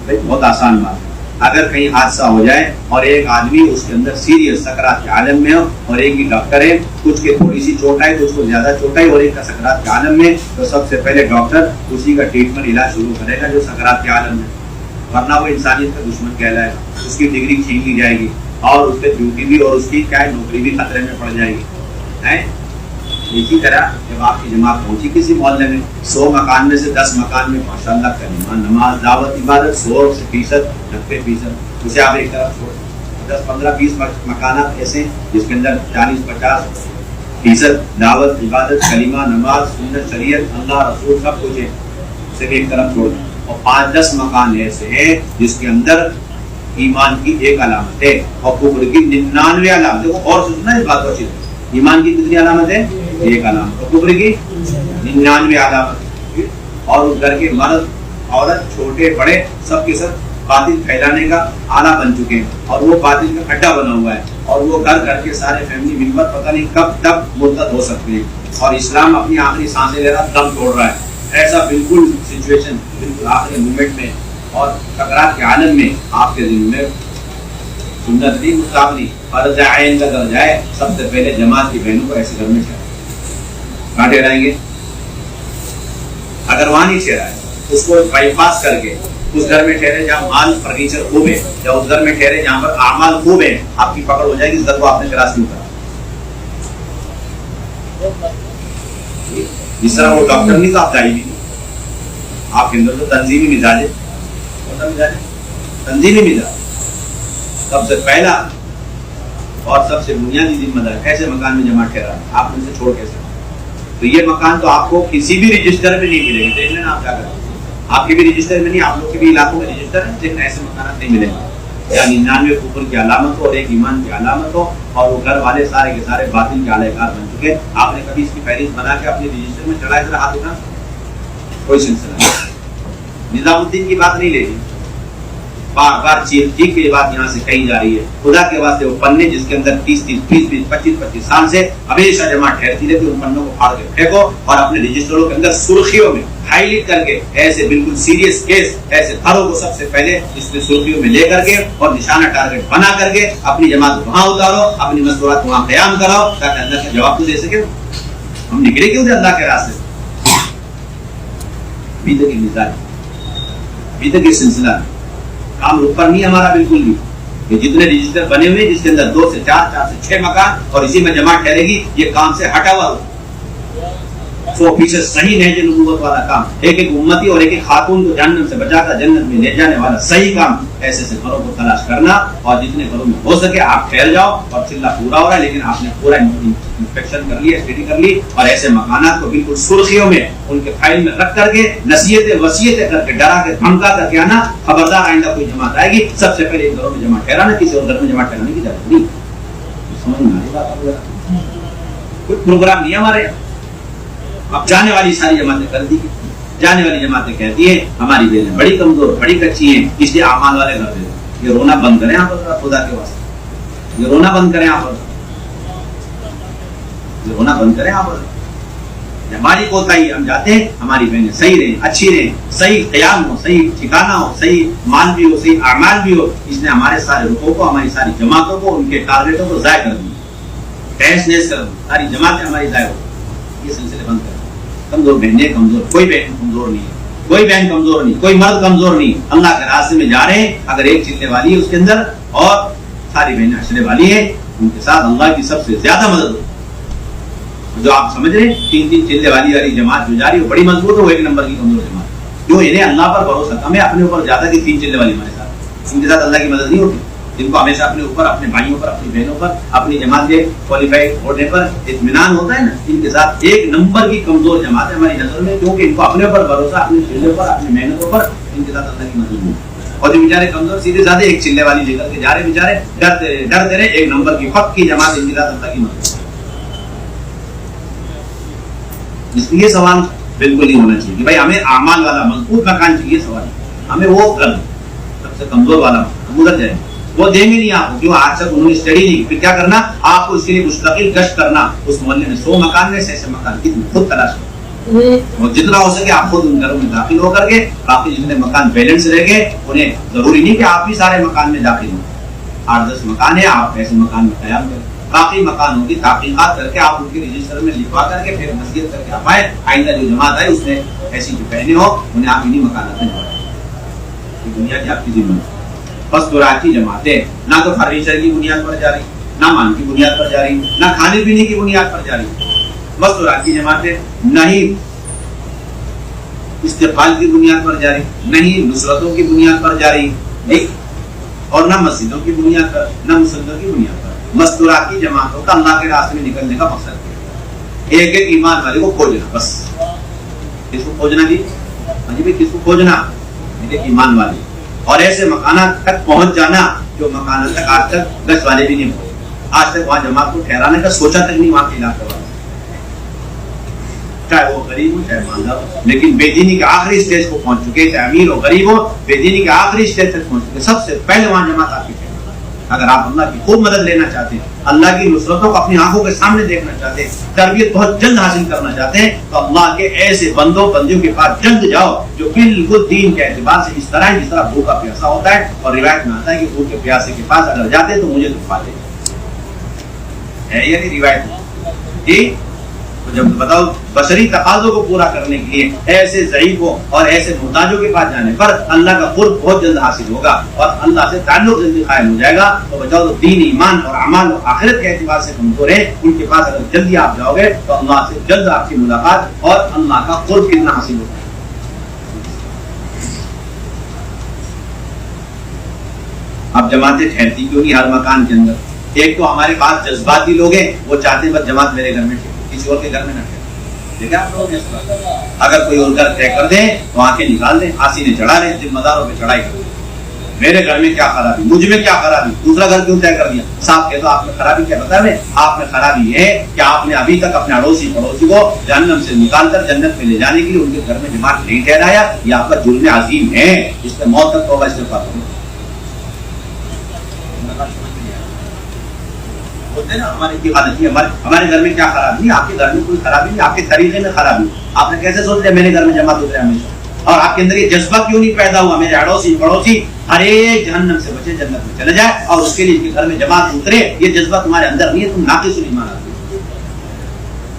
بھائی بہت آسان بات ہے. اگر کہیں حادثہ ہو جائے اور ایک آدمی اس کے اندر سیریس سکرات کے عالم میں ہو اور ایک ہی ڈاکٹر ہے کچھ کے تھوڑی سی چوٹ آئی کچھ کو زیادہ چوٹ آئی اور ایک کا سکرات کے عالم میں تو سب سے پہلے ڈاکٹر اسی کا ٹریٹمنٹ علاج شروع کرے گا جو سکرات کے عالم میں, ورنہ وہ انسانیت کا دشمن کہلائے گا. اس کی ڈگری چھین لی جائے گی اور اس پہ ڈیوٹی بھی اور اس کی کیا نوکری بھی خطرے میں پڑ جائے گی. اسی طرح جب آپ کی جماعت پہنچی کسی محلے میں 100 مکان میں سے 10 مکان میں ماشاءاللہ کلمہ نماز دعوت عبادت 100% 90% اسے آپ ایک طرف چھوڑ 10-15-20 مکانات ایسے جس کے اندر 40-50% دعوت عبادت کلمہ نماز سنت شریعت اللہ رسول سب کچھ ہے اسے بھی ایک طرف چھوڑ دیں. اور 5-10 مکان ایسے ہیں جس کے اندر ایمان کی ایک علامت ہے اور کفر کی 99 علامت ہے. اور سننا اس بات کو اچھی ایمان کی کتنی علامت ہے ایک علامت اور کفر کی 99 علامت. اور اس گھر کے مرد عورت چھوٹے بڑے سب کے سب باطل پھیلانے کا آلہ بن چکے ہیں اور وہ باطل کا اڈا بنا ہوا ہے اور وہ گھر کے سارے فیملی ممبر پتہ نہیں کب تک مرتد ہو سکتے ہیں اور اسلام اپنی آخری سانسیں لے رہا دم توڑ رہا ہے. ایسا بالکل سچویشن بالکل آخری مومنٹ میں اور سکرات کے عالم میں آپ کے ذہن میں سنت نہیں مستقبلی فرض عین کا درجہ ہے. سب سے پہلے جماعت کی بہنوں کو ایسے گھر میں کہاں ٹھہرائیں گے؟ اگر وہاں نہیں ٹھہرائے اس کو بائی پاس کر کے اس گھر میں ٹھہرے جہاں مال فرنیچر خوب ہے یا اس گھر میں ٹھہرے جہاں پر اعمال خوب ہے آپ کی پکڑ ہو جائے گی. اس گھر کو آپ نے کراس نہیں کرا. جس طرح وہ ڈاکٹر نہیں تو آپ دائی بھی نہیں. آپ کے اندر تو تنظیمی مزاج ہے تنظیمی مزاج سب سے پہلا اور سب سے بنیادی ذمہ دار ایسے مکان میں جمع ٹھہرا آپ ان سے چھوڑ کیسے. تو یہ مکان تو آپ کو کسی بھی رجسٹر میں نہیں ملے گی. دیکھ لینا آپ کیا کریں آپ کے بھی رجسٹر میں نہیں آپ لوگ کے بھی علاقوں میں رجسٹر ہے لیکن ایسے مکانات نہیں ملیں گے. یعنی 99 کفر کی علامت ہو اور ایک ایمان کی علامت ہو اور وہ گھر والے سارے کے سارے باطل کے اعلی کار بن چکے. آپ نے کبھی اس کی فہرست بنا کے اپنے رجسٹر میں چڑھائے ذرا ہاتھ اٹھا کوئی سلسلہ نہیں. نظام الدین کی بات نہیں لے رہی بار بار چیخ چیخ کی بات یہاں سے کہی جا رہی ہے. خدا کے واسطے وہ پنے جس کے اندر 30-25 سال سے ہمیشہ جمع ٹھہرتی رہتی ان پنوں کو پھاڑ کے پھینکو اور اپنے رجسٹروں کے اندر سرخیوں میں ہائی لائٹ کر کے ایسے بالکل سیریس کیس ایسے گھروں کو سب سے پہلے اس میں سرخیوں میں لے کر کے اور نشانہ ٹارگٹ بنا کر کے اپنی جماعت کو وہاں اتارو اپنی مستورات وہاں قیام کراؤ تاکہ اللہ کا جواب تو دے سکے. ہم نکلے کیوں تھے اللہ کے راستے سے؟ ابھی تک مثال ابھی تک یہ سلسلہ کام رک پر نہیں ہمارا بالکل بھی. یہ جتنے رجسٹر بنے ہوئے جس کے اندر 2 سے 4 4 سے 6 مکان اور اسی میں جمع ٹھہرے گی یہ کام سے ہٹا ہوا ہو 100% صحیح نہج نبوت والا کام. ایک ایک امتی اور ایک ایک خاتون کو جہنم سے بچا کر جنت میں لے جانے والا صحیح کام ایسے سے گھروں کو تلاش کرنا اور جتنے گھروں میں ہو سکے آپ ٹھہر جاؤ. اور چلہ پورا ہو رہا ہے لیکن آپ نے پورا انسپیکشن کر لی اسٹڈی کر لی اور ایسے مکانات کو بالکل سرخیوں میں ان کے فائل میں رکھ کر کے نصیحتیں وصیتیں کر کے ڈرا کے دھمکا کر کے آنا. خبردار آئندہ کوئی جماعت آئے گی سب سے پہلے گھروں میں جمع ٹھہرانا کسی اور گھر میں جمع ٹھہرانے کی ضرورت نہیں. سمجھ میں آئے کوئی پروگرام نہیں ہمارے یہاں. اب جانے والی ساری جماعتیں کر دی جانے والی جماعتیں کہتی ہیں ہماری بہنیں بڑی کمزور بڑی کچی ہیں اس لیے اعمال والے کر دیں. یہ رونا بند کریں آپ خدا کے واسطے. یہ رونا بند کریں آپ یہ رونا بند کریں آپ. ہماری کوتاہی ہم جاتے ہیں ہماری بہنیں صحیح رہیں اچھی رہیں صحیح قیام ہو صحیح ٹھکانہ ہو صحیح مال بھی ہو صحیح اعمال بھی ہو. اس نے ہمارے سارے رخوں کو ہماری ساری جماعتوں کو ان کے ٹارگیٹوں کو ضائع کر دیا. ٹیس نیس کر دیا ساری جماعتیں ہماری ضائع ہو. یہ سلسلے بند کر کمزور بہنیں کمزور کوئی بہن کمزور نہیں ہے کوئی بہن کمزور نہیں کوئی مرد کمزور نہیں. اللہ کے راستے میں جا رہے ہیں اگر ایک چلنے والی ہے اس کے اندر اور ساری بہنیں ہنسنے والی ہیں ان کے ساتھ اللہ کی سب سے زیادہ مدد ہو. جو آپ سمجھ رہے ہیں 3 چلے والی جماعت جو جا رہی ہے بڑی مضبوط ہے، وہ 1 نمبر کی کمزور جماعت جو انہیں اللہ پر بھروسہ کم ہے، اپنے اوپر زیادہ کی 3 چلے والی ہمارے ساتھ، ان کے ساتھ اللہ کی مدد نہیں ہوتی، جن کو ہمیشہ اپنے اوپر، اپنے بھائیوں پر، اپنی بہنوں پر، اپنی جماعت کے کوالیفائی ہونے پر اطمینان ہوتا ہے نا، ان کے ساتھ 1 نمبر کی کمزور جماعت ہے ہماری نظر میں، کیونکہ ان کو اپنے اوپر بھروسہ، اپنے چلے پر، اپنی محنتوں پر، ان کے ساتھ اللہ کی مدد نہیں ہوتی۔ اور جو بیچارے کمزور سیدھے سادھے 1 چلے والی لے کر کے جا رہے بیچارے، ڈرتے رہے 1 نمبر کی فق کی جماعت، ان کے ساتھ اللہ کی مدد۔ اس لیے سوال بالکل نہیں ہونا چاہیے کہ بھائی ہمیں اعمال والا مضبوط مکان چاہیے، سوال ہمیں وہ سب سے کمزور والا ہم ادھر جائیں، وہ دیں گے نہیں آپ کو، کیوں آج تک انہوں نے اسٹڈی نہیں، پھر کیا کرنا آپ کو اس کے لیے مستقل گشت کرنا، اس محلے میں 100 مکان میں سے مکان کی خود تلاش کرنا، اور جتنا ہو سکے آپ خود ان گھروں میں داخل ہو کر کے، باقی جتنے مکان بیلنس رہ گئے انہیں ضروری نہیں کہ آپ بھی سارے مکان میں داخل ہوں، 8-10 مکان ہے آپ ایسے مکان میں قیام کریں، باقی مکانوں کی تحقیقات کر کے آپ ان کے رجسٹر میں لکھوا کر کے پھر نصیحت کر کے آپ آئے، آئندہ جو جماعت آئے اس میں ایسی جو پہنے ہو انہیں آپ انہیں مکانات میں جوڑیں، دنیا کی آپ کی ذمہ ہے۔ بس خوراک کی جماعتیں نہ تو فرنیچر کی بنیاد پر جاری، نہ مان کی بنیاد پر جاری، نہ کھانے پینے کی بنیاد پر جاری، بس خوراک کی جماعتیں نہ ہی استقبال کی بنیاد پر جاری، نہ ہی نصرتوں کی بنیاد پر جاری، اور نہ مسجدوں کی بنیاد پر، نہ مسلمانوں کی بنیاد پر۔ مستورات کی جماعتوں کا اللہ کے راستے میں نکلنے کا مقصد ہے ایک ایمان والے کو کھوجنا، بس کس کو کھوجنا جی؟ ہاں جی بھائی، کس کو کھوجنا؟ ایک ایمان والے، اور ایسے مکانات تک پہنچ جانا جو مکانات تک آج تک 10 والے بھی نہیں پہنچے، آج تک وہاں جماعت کو ٹھہرانے کا سوچا تک نہیں وہاں کے علاقے والے، چاہے وہ غریب ہو چاہے مالدار ہو، لیکن بے دینی کے آخری اسٹیج کو پہنچ چکے، چاہے امیر ہو غریب ہو، بے دینی کے آخری اسٹیج تک پہنچ چکے، سب سے پہلے وہاں جماعت آپ کی ٹھہرا۔ اگر آپ اللہ کی خوب مدد لینا چاہتے ہیں، اللہ کی نصرتوں کو اپنی آنکھوں کے سامنے دیکھنا چاہتے ہیں، تربیت بہت جلد حاصل کرنا چاہتے ہیں، تو اللہ کے ایسے بندیوں کے پاس جلد جاؤ جو بالکل دین کے اعتبار سے اس طرح ہے جس طرح بھوکا پیاسا ہوتا ہے، اور روایت میں آتا ہے کہ بھوکے پیاسے کے پاس اگر جاتے تو مجھے تو پاتے ہے، یہ روایت جی۔ جب بتاؤ بشری تقاضوں کو پورا کرنے کے لیے ایسے ضعیفوں اور ایسے محتاجوں کے پاس جانے پر اللہ کا قرب بہت جلد حاصل ہوگا اور اللہ سے تعلق جلدی قائم ہو جائے گا۔ تو بچاؤ تو دین، ایمان اور اعمال اور آخرت کے اعتبار سے کمزور ہیں، ان کے پاس اگر جلدی آپ جاؤ گے تو اللہ سے جلد آپ کی ملاقات اور اللہ کا قرب کتنا حاصل ہوگا۔ اب جماعتیں ٹھہرتی کیوں نہیں ہر مکان کے اندر؟ ایک تو ہمارے پاس جذباتی لوگ ہیں، وہ چاہتے ہیں بس جماعت میرے گھر میں ٹھہرے، کسی اور کے گھر میں نہ ٹھہرے۔ دیکھیں آپ لوگ اگر کوئی اور گھر طے کر دیں تو آنکھیں نکال دیں، آسینے چڑھا لیں، ذمہ داروں پہ چڑھائی کر دیں، میرے گھر میں کیا خرابی، مجھ میں کیا خرابی، دوسرا گھر کیوں طے کر دیا؟ صاحب کہہ دو آپ میں خرابی کیا بتا رہے؟ آپ میں خرابی ہے کہ آپ نے ابھی تک اپنے اڑوسی پڑوسی کو جہنم سے نکال کر جنت میں لے جانے کے لیے ان کے گھر میں جماعت نہیں ٹھہرایا، یہ آپ کا جرم عظیم ہے، اس سے موت تک توبہ استغفار کرو۔ ہمارے کی غلطی، ہمارے گھر میں کیا خرابی؟ آپ کے گھر میں کوئی خرابی نہیں، آپ کے طریقے میں خرابی۔ آپ نے کیسے سوچ لیا میرے گھر میں جماعت اترے ہمیشہ؟ اور آپ کے اندر یہ جذبہ کیوں نہیں پیدا ہوا میرے اڑوسی پڑوسی ہر ایک جہنم سے بچے جنت میں چلے جائے اور اس کے لیے کے گھر میں جماعت اترے؟ یہ جذبہ تمہارے اندر نہیں ہے، تم ناقص الایمان آدمی۔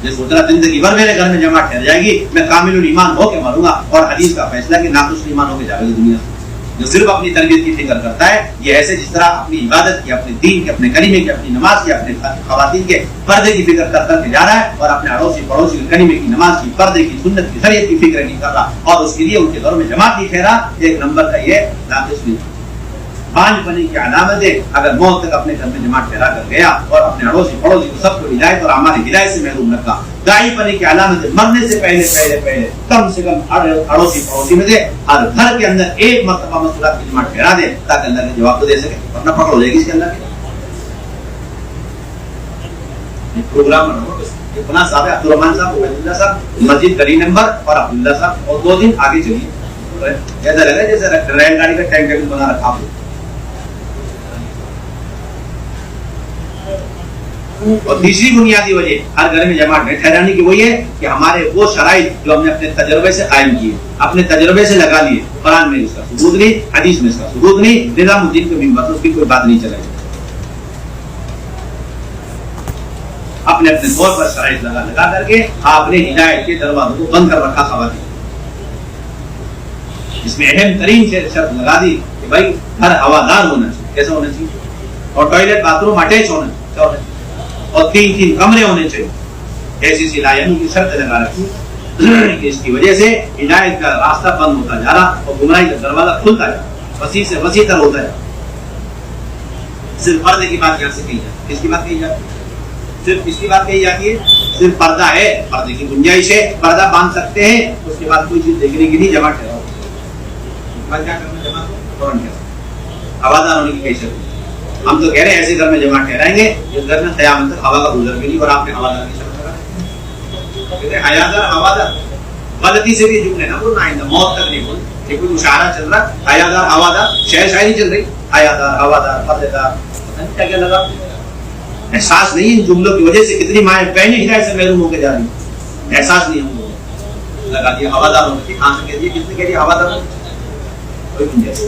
یہ سوچ رہا زندگی بھر میرے گھر میں جماعت ٹھہر جائے گی، میں کامل الایمان ہو کے مروں گا، اور حدیث کا فیصلہ کہ ناقص الایمان ہو کے جائے گی دنیا سے۔ جو صرف اپنی تربیت کی فکر کرتا ہے یہ ایسے جس طرح اپنی عبادت کی، اپنے دین کے، اپنے کلمے کی، اپنی نماز کی، اپنے خواتین کے پردے کی فکر کر کے جا رہا ہے، اور اپنے اڑوسی پڑوسی کے کلمے کی، نماز کی، پردے کی، سنت کی، شریعت کی فکر نہیں کر رہا، اور اس کے لیے ان کے گھروں میں جماعت نہیں ٹھہرا۔ 1 نمبر کا یہ ناقص نہیں، بانج پنے کی علامت ہے۔ اگر موت تک اپنے گھر میں جماعت ٹھہرا کر گیا اور اپنے اڑوسی پڑوسی کو سب کو ہدایت اور اعمال ہدایت سے محروم رکھا، داعی پنے کی علامت ہے مرنے سے پہلے کم سے کم اڑوسی پڑوسی میں سے ہر گھر کے اندر 1 مرتبہ مستورات کی جماعت ٹھہرا دے تاکہ اللہ کے جواب تو دے سکے، ورنہ پکڑ ہو جائے گی اس کے اللہ کے پروگرام۔ گناہ صاحب عبد الرحمان صاحب، عبید اللہ صاحب، مسجد گلی نمبر اور عبداللہ صاحب، اور 2 دن آگے چلیے، ایسا لگا جیسے ریل گاڑی کا ٹائم ٹیبل بنا رکھا ہو۔ اور تیسری بنیادی وجہ ہر گھر میں جماعت میں ٹھہرانے کی وہی ہے کہ ہمارے وہ شرائط جو ہم نے اپنے تجربے سے قائم کیے، اپنے تجربے سے لگا لیے، قرآن میں اس کا ثبوت نہیں، حدیث میں اس کا ثبوت نہیں، نظام الدین کے ممبر اس کی کوئی بات نہیں چلائی، اپنے طور پر شرائط لگا کر کے آپ نے ہدایت کے دروازوں کو بند کر رکھا خواتین۔ اس میں اہم ترین شرط لگا دی کہ بھائی ہر ہوادار ہونا چاہیے، کیسا ہونا چاہیے، اور ٹوائلٹ باتھ روم اٹیچ ہونا چاہیے، اور 3 کمرے ہونے چاہیے، ایسی سی لایانی کی شرط لگا رکھی کہ اس کی وجہ سے ہدایت کا راستہ بند ہوتا جا رہا اور گمراہی کا دروازہ کھلتا جا رہا، وسیع سے وسیع تر ہوتا ہے۔ صرف پردے کی بات یہاں سے کہی جاتی ہے، کس کی بات کہی جاتی ہے؟ صرف اس کی بات کہی جاتی ہے، صرف پردہ ہے، پردے کی گنجائش ہے، پردہ باندھ سکتے ہیں، اس کے بعد کوئی چیز دیکھنے کی نہیں، جمع ٹھہراؤ، اس کے بعد کیا کرنا؟ جمع فوراً ٹھہراؤ، ہوادار ہونے کی کئی شرط ہے۔ ہم تو کہہ رہے ہیں ایسے گھر میں جمع ٹھہرائیں گے جس گھر میں قیامت تک ہوا کا گزر بھی نہیں، اور آپ نے ہوادار کی شرط لگا، کہتے ہیں حیادار ہوادار، غلطی سے بھی جملے نہ بولنا، آئندہ موت تک نہیں بول، یہ کوئی مشاعرہ چل رہا، حیادار ہوادار، شعر شاعری چل رہی، حیادار ہوادار پردے دار، کیا کیا لگا؟ احساس نہیں ان جملوں کی وجہ سے کتنی مائیں بہنیں ہدایت سے محروم ہو کے جا رہی ہیں، احساس نہیں ہم لوگوں لگا دیا ہوادار ہونے کی، کہاں سے کہہ دیا، کس نے کہہ دیا ہوادار؟ کوئی گنجائش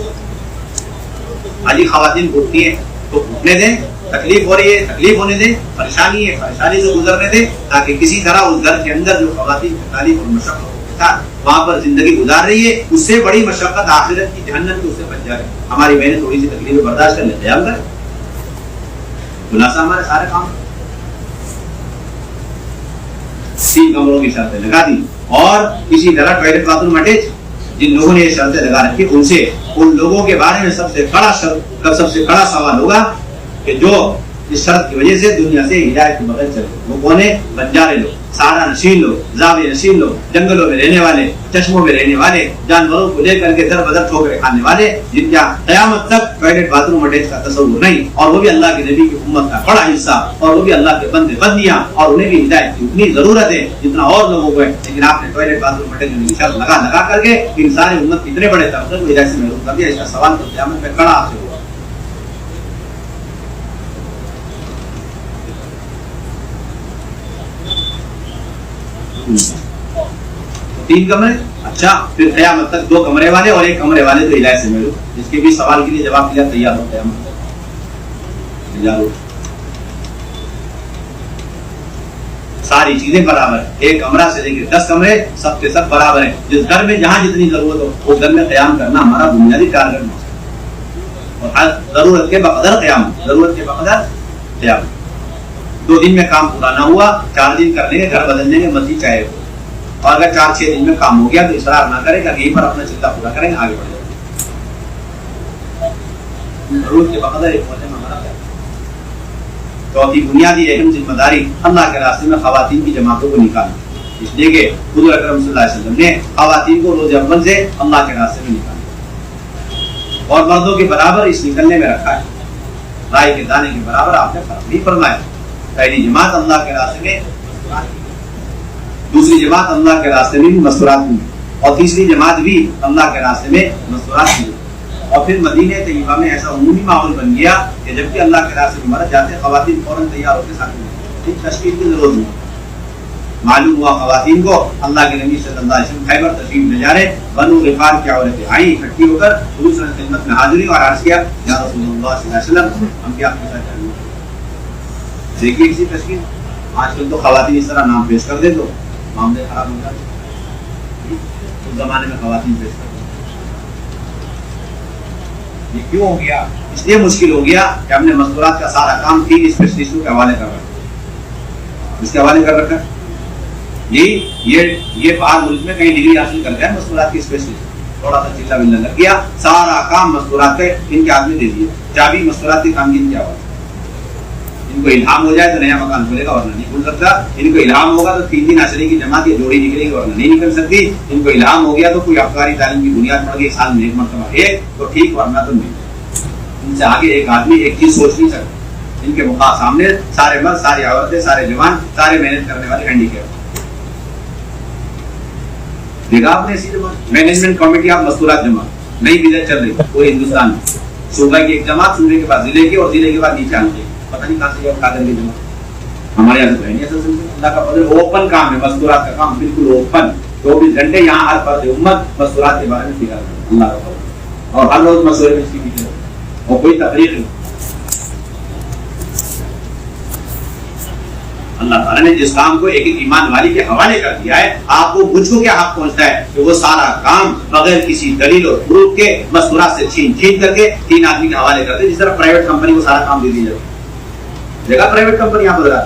آجی خواتین اٹھتی ہیں تو اٹھنے دیں، تکلیف ہو رہی ہے تکلیف ہونے دیں، پریشانی ہے پریشانی سے گزرنے دیں، تاکہ کسی طرح اس گھر کے اندر جو خواتین تکلیف اور مشقت کے ساتھ وہاں پر زندگی گزار رہی ہے، اس سے بڑی مشقت آخرت کی جہنم کی، اس سے بچ جائے۔ ہماری بہنیں تھوڑی سی تکلیفیں برداشت کر لیں، خیال کریں، خلاصہ ہمارے سارے کام 3 کمروں کی شرطیں لگا دی، اور اسی طرح ٹوائلٹ باتھ روم اٹیچ، جن لوگوں نے یہ شرطیں لگا رکھی ان سے، ان لوگوں کے بارے میں سب سے بڑا سوال ہوگا کہ جو اس شرط کی وجہ سے دنیا سے ہدایت کے بغیر چلے۔ وہ کون ہے؟ بنجارے لوگ، سہارا نشین لوگ، زاویہ نشین لوگ، جنگلوں میں رہنے والے، چشموں میں رہنے والے، جانوروں کو لے کر کے در بدر ٹھوکریں کھانے والے، جن کا قیامت تک ٹوائلٹ باتھ روم اٹیچ کا تصور نہیں، اور وہ بھی اللہ کے نبی کی امت کا بڑا حصہ، اور وہ بھی اللہ کے بندے بندیاں، اور انہیں بھی ہدایت کی اتنی ضرورت ہے جتنا اور لوگوں کو ہے، لیکن آپ نے ٹوائلٹ باتھ روم اٹیچ کی شرط لگا کر کے ان ساری امت کے اتنے بڑے طبقے کو ہدایت سے محروم کر دیا۔ اس کا سوال تو قیامت میں کھڑا آپ سے ہوگا۔ 3 کمرے، اچھا پھر قیامت تک 2 کمرے والے اور 1 کمرے والے تو ہدایت سے محروم، اس کے بھی سوال کے لیے جواب کے لیے تیار ہو، قیامت تک تیار ہو، ساری چیزیں برابر ہیں، 1 کمرہ سے لے کے 10 کمرے سب کے سب برابر ہیں، جس گھر میں جہاں جتنی ضرورت ہو اس گھر میں قیام کرنا ہمارا بنیادی ٹارگٹ ہے، اور ہر ضرورت کے بقدر قیام، ضرورت کے بقدر قیام۔ 2 دن میں کام پورا نہ ہوا، 4 دن کر لیں گے، گھر بدل لیں گے، مسجد چاہے ہو، اور اگر 4-6 دن میں کام ہو گیا تو اصرار نہ کریں کہ یہیں پر اپنا چلتا پورا کریں گے، آگے بڑھ جائیں گے، ضرورت کے بقدر ایک ہونے میں ہمارا ہے۔ چوتھی بنیادی اہم ذمہ داری اللہ کے راستے میں خواتین کی جماعتوں کو نکالنا، اس لیے کہ حضور اکرم صلی اللہ علیہ وسلم نے خواتین کو روز اول سے اللہ کے راستے میں نکالا، اور مردوں کے برابر اس نکلنے میں رکھا ہے، رائے کے دانے کے برابر آپ نے فرق نہیں فرمایا۔ پہلی جماعت اللہ کے راستے میں، دوسری جماعت اللہ کے راستے میں بھی مستورات ہوئی، اور تیسری جماعت بھی اللہ کے راستے میں مستورات ہوئی، اور پھر مدینہ طیبہ میں ایسا عمومی ماحول بن گیا کہ جب کہ اللہ کے راستے میں مرد جاتے خواتین فوراً تیار ہو کے ساتھ ہوئی، تشکیل کی ضرورت نہیں۔ معلوم ہوا خواتین کو اللہ کے نبی صلی اللہ علیہ وسلم خیبر تشریف لے جا رہے، بنو غفار کی عورتیں آئیں اکٹھی ہو کر حضور صلی اللہ علیہ وسلم خدمت میں حاضری اور عرض کیا، یا رسول اللہ صلی اللہ علیہ وسلم ہم کیا آپ کے ساتھ چاہیے؟ دیکھیے اسی تشکیل، آج کل تو خواتین اس طرح نام پیش کر دے تو معاملے خراب ہو جاتے، اس زمانے میں خواتین پیش کر دیں، یہ کیوں ہو گیا؟ اس لیے مشکل ہو گیا کہ ہم نے مستورات کا سارا کام 3 اسپیشلسٹوں کے حوالے کر رکھا، اس کے حوالے کر رکھا یہ باہر ملک میں کہیں ڈگری حاصل کر گیا مستورات کی اسپیشلسٹ، تھوڑا سا چلا بلّا لگ گیا، سارا کام مستورات پہ ان کے ہاتھ میں دے دیا، چابی مستورات کے کام کی ان کے حوالے۔ ان کو الہام ہو جائے تو نیا مکان کھولے گا ورنہ نہیں کھول سکتا، ان کو الہام ہوگا تو 3 دن عشرے کی جماعت یا جوڑی نکلے گی ورنہ نہیں نکل سکتی، ان کو الہام ہو گیا تو کوئی افکاری تعلیم کی بنیاد پڑ گئی سال میں 1 مرتبہ ایک تو ٹھیک، ورنہ تو نہیں۔ ان سے آگے ایک آدمی ایک چیز سوچ نہیں سکتا، ان کے سامنے سارے مرد، ساری عورتیں، سارے جوان، سارے محنت کرنے والے ہینڈی کیپ۔ دیکھا آپ نے اسی جماعت مینجمنٹ کمیٹی آف مستورات جماعت نئی بدعت چل رہی پورے ہندوستان میں، صوبہ کی ایک جماعت، صوبے کے بعد ضلع کی، اور ضلع کے بعد نیچے آنے، پتہ نہیں کہاں سے اٹھا کر کے جماعت ہمارے یہاں سے رہنی ہے۔ اللہ کا فضل، اوپن کام ہے مستورات کا کام، بالکل اوپن، 24 گھنٹے یہاں ہر فرد امت مستورات کے بارے میں فکر کرے، اللہ کا فضل، اور ہر روز مشورے میں اس کی فکر، اور کوئی تفریق نہیں۔ اللہ تعالیٰ نے جس کام کو ایک ایمان والی کے حوالے کر دیا ہے، آپ کو مجھ کو کیا حق پہنچتا ہے کہ وہ سارا کام بغیر کسی دلیل اور پروف کے مستورات سے چھین کر کے 3 آدمی کے حوالے کر دے، جس طرح پرائیویٹ کمپنی کو سارا کام دے دیا جائے۔ دیکھا پرائیویٹ کمپنی آپ بدلا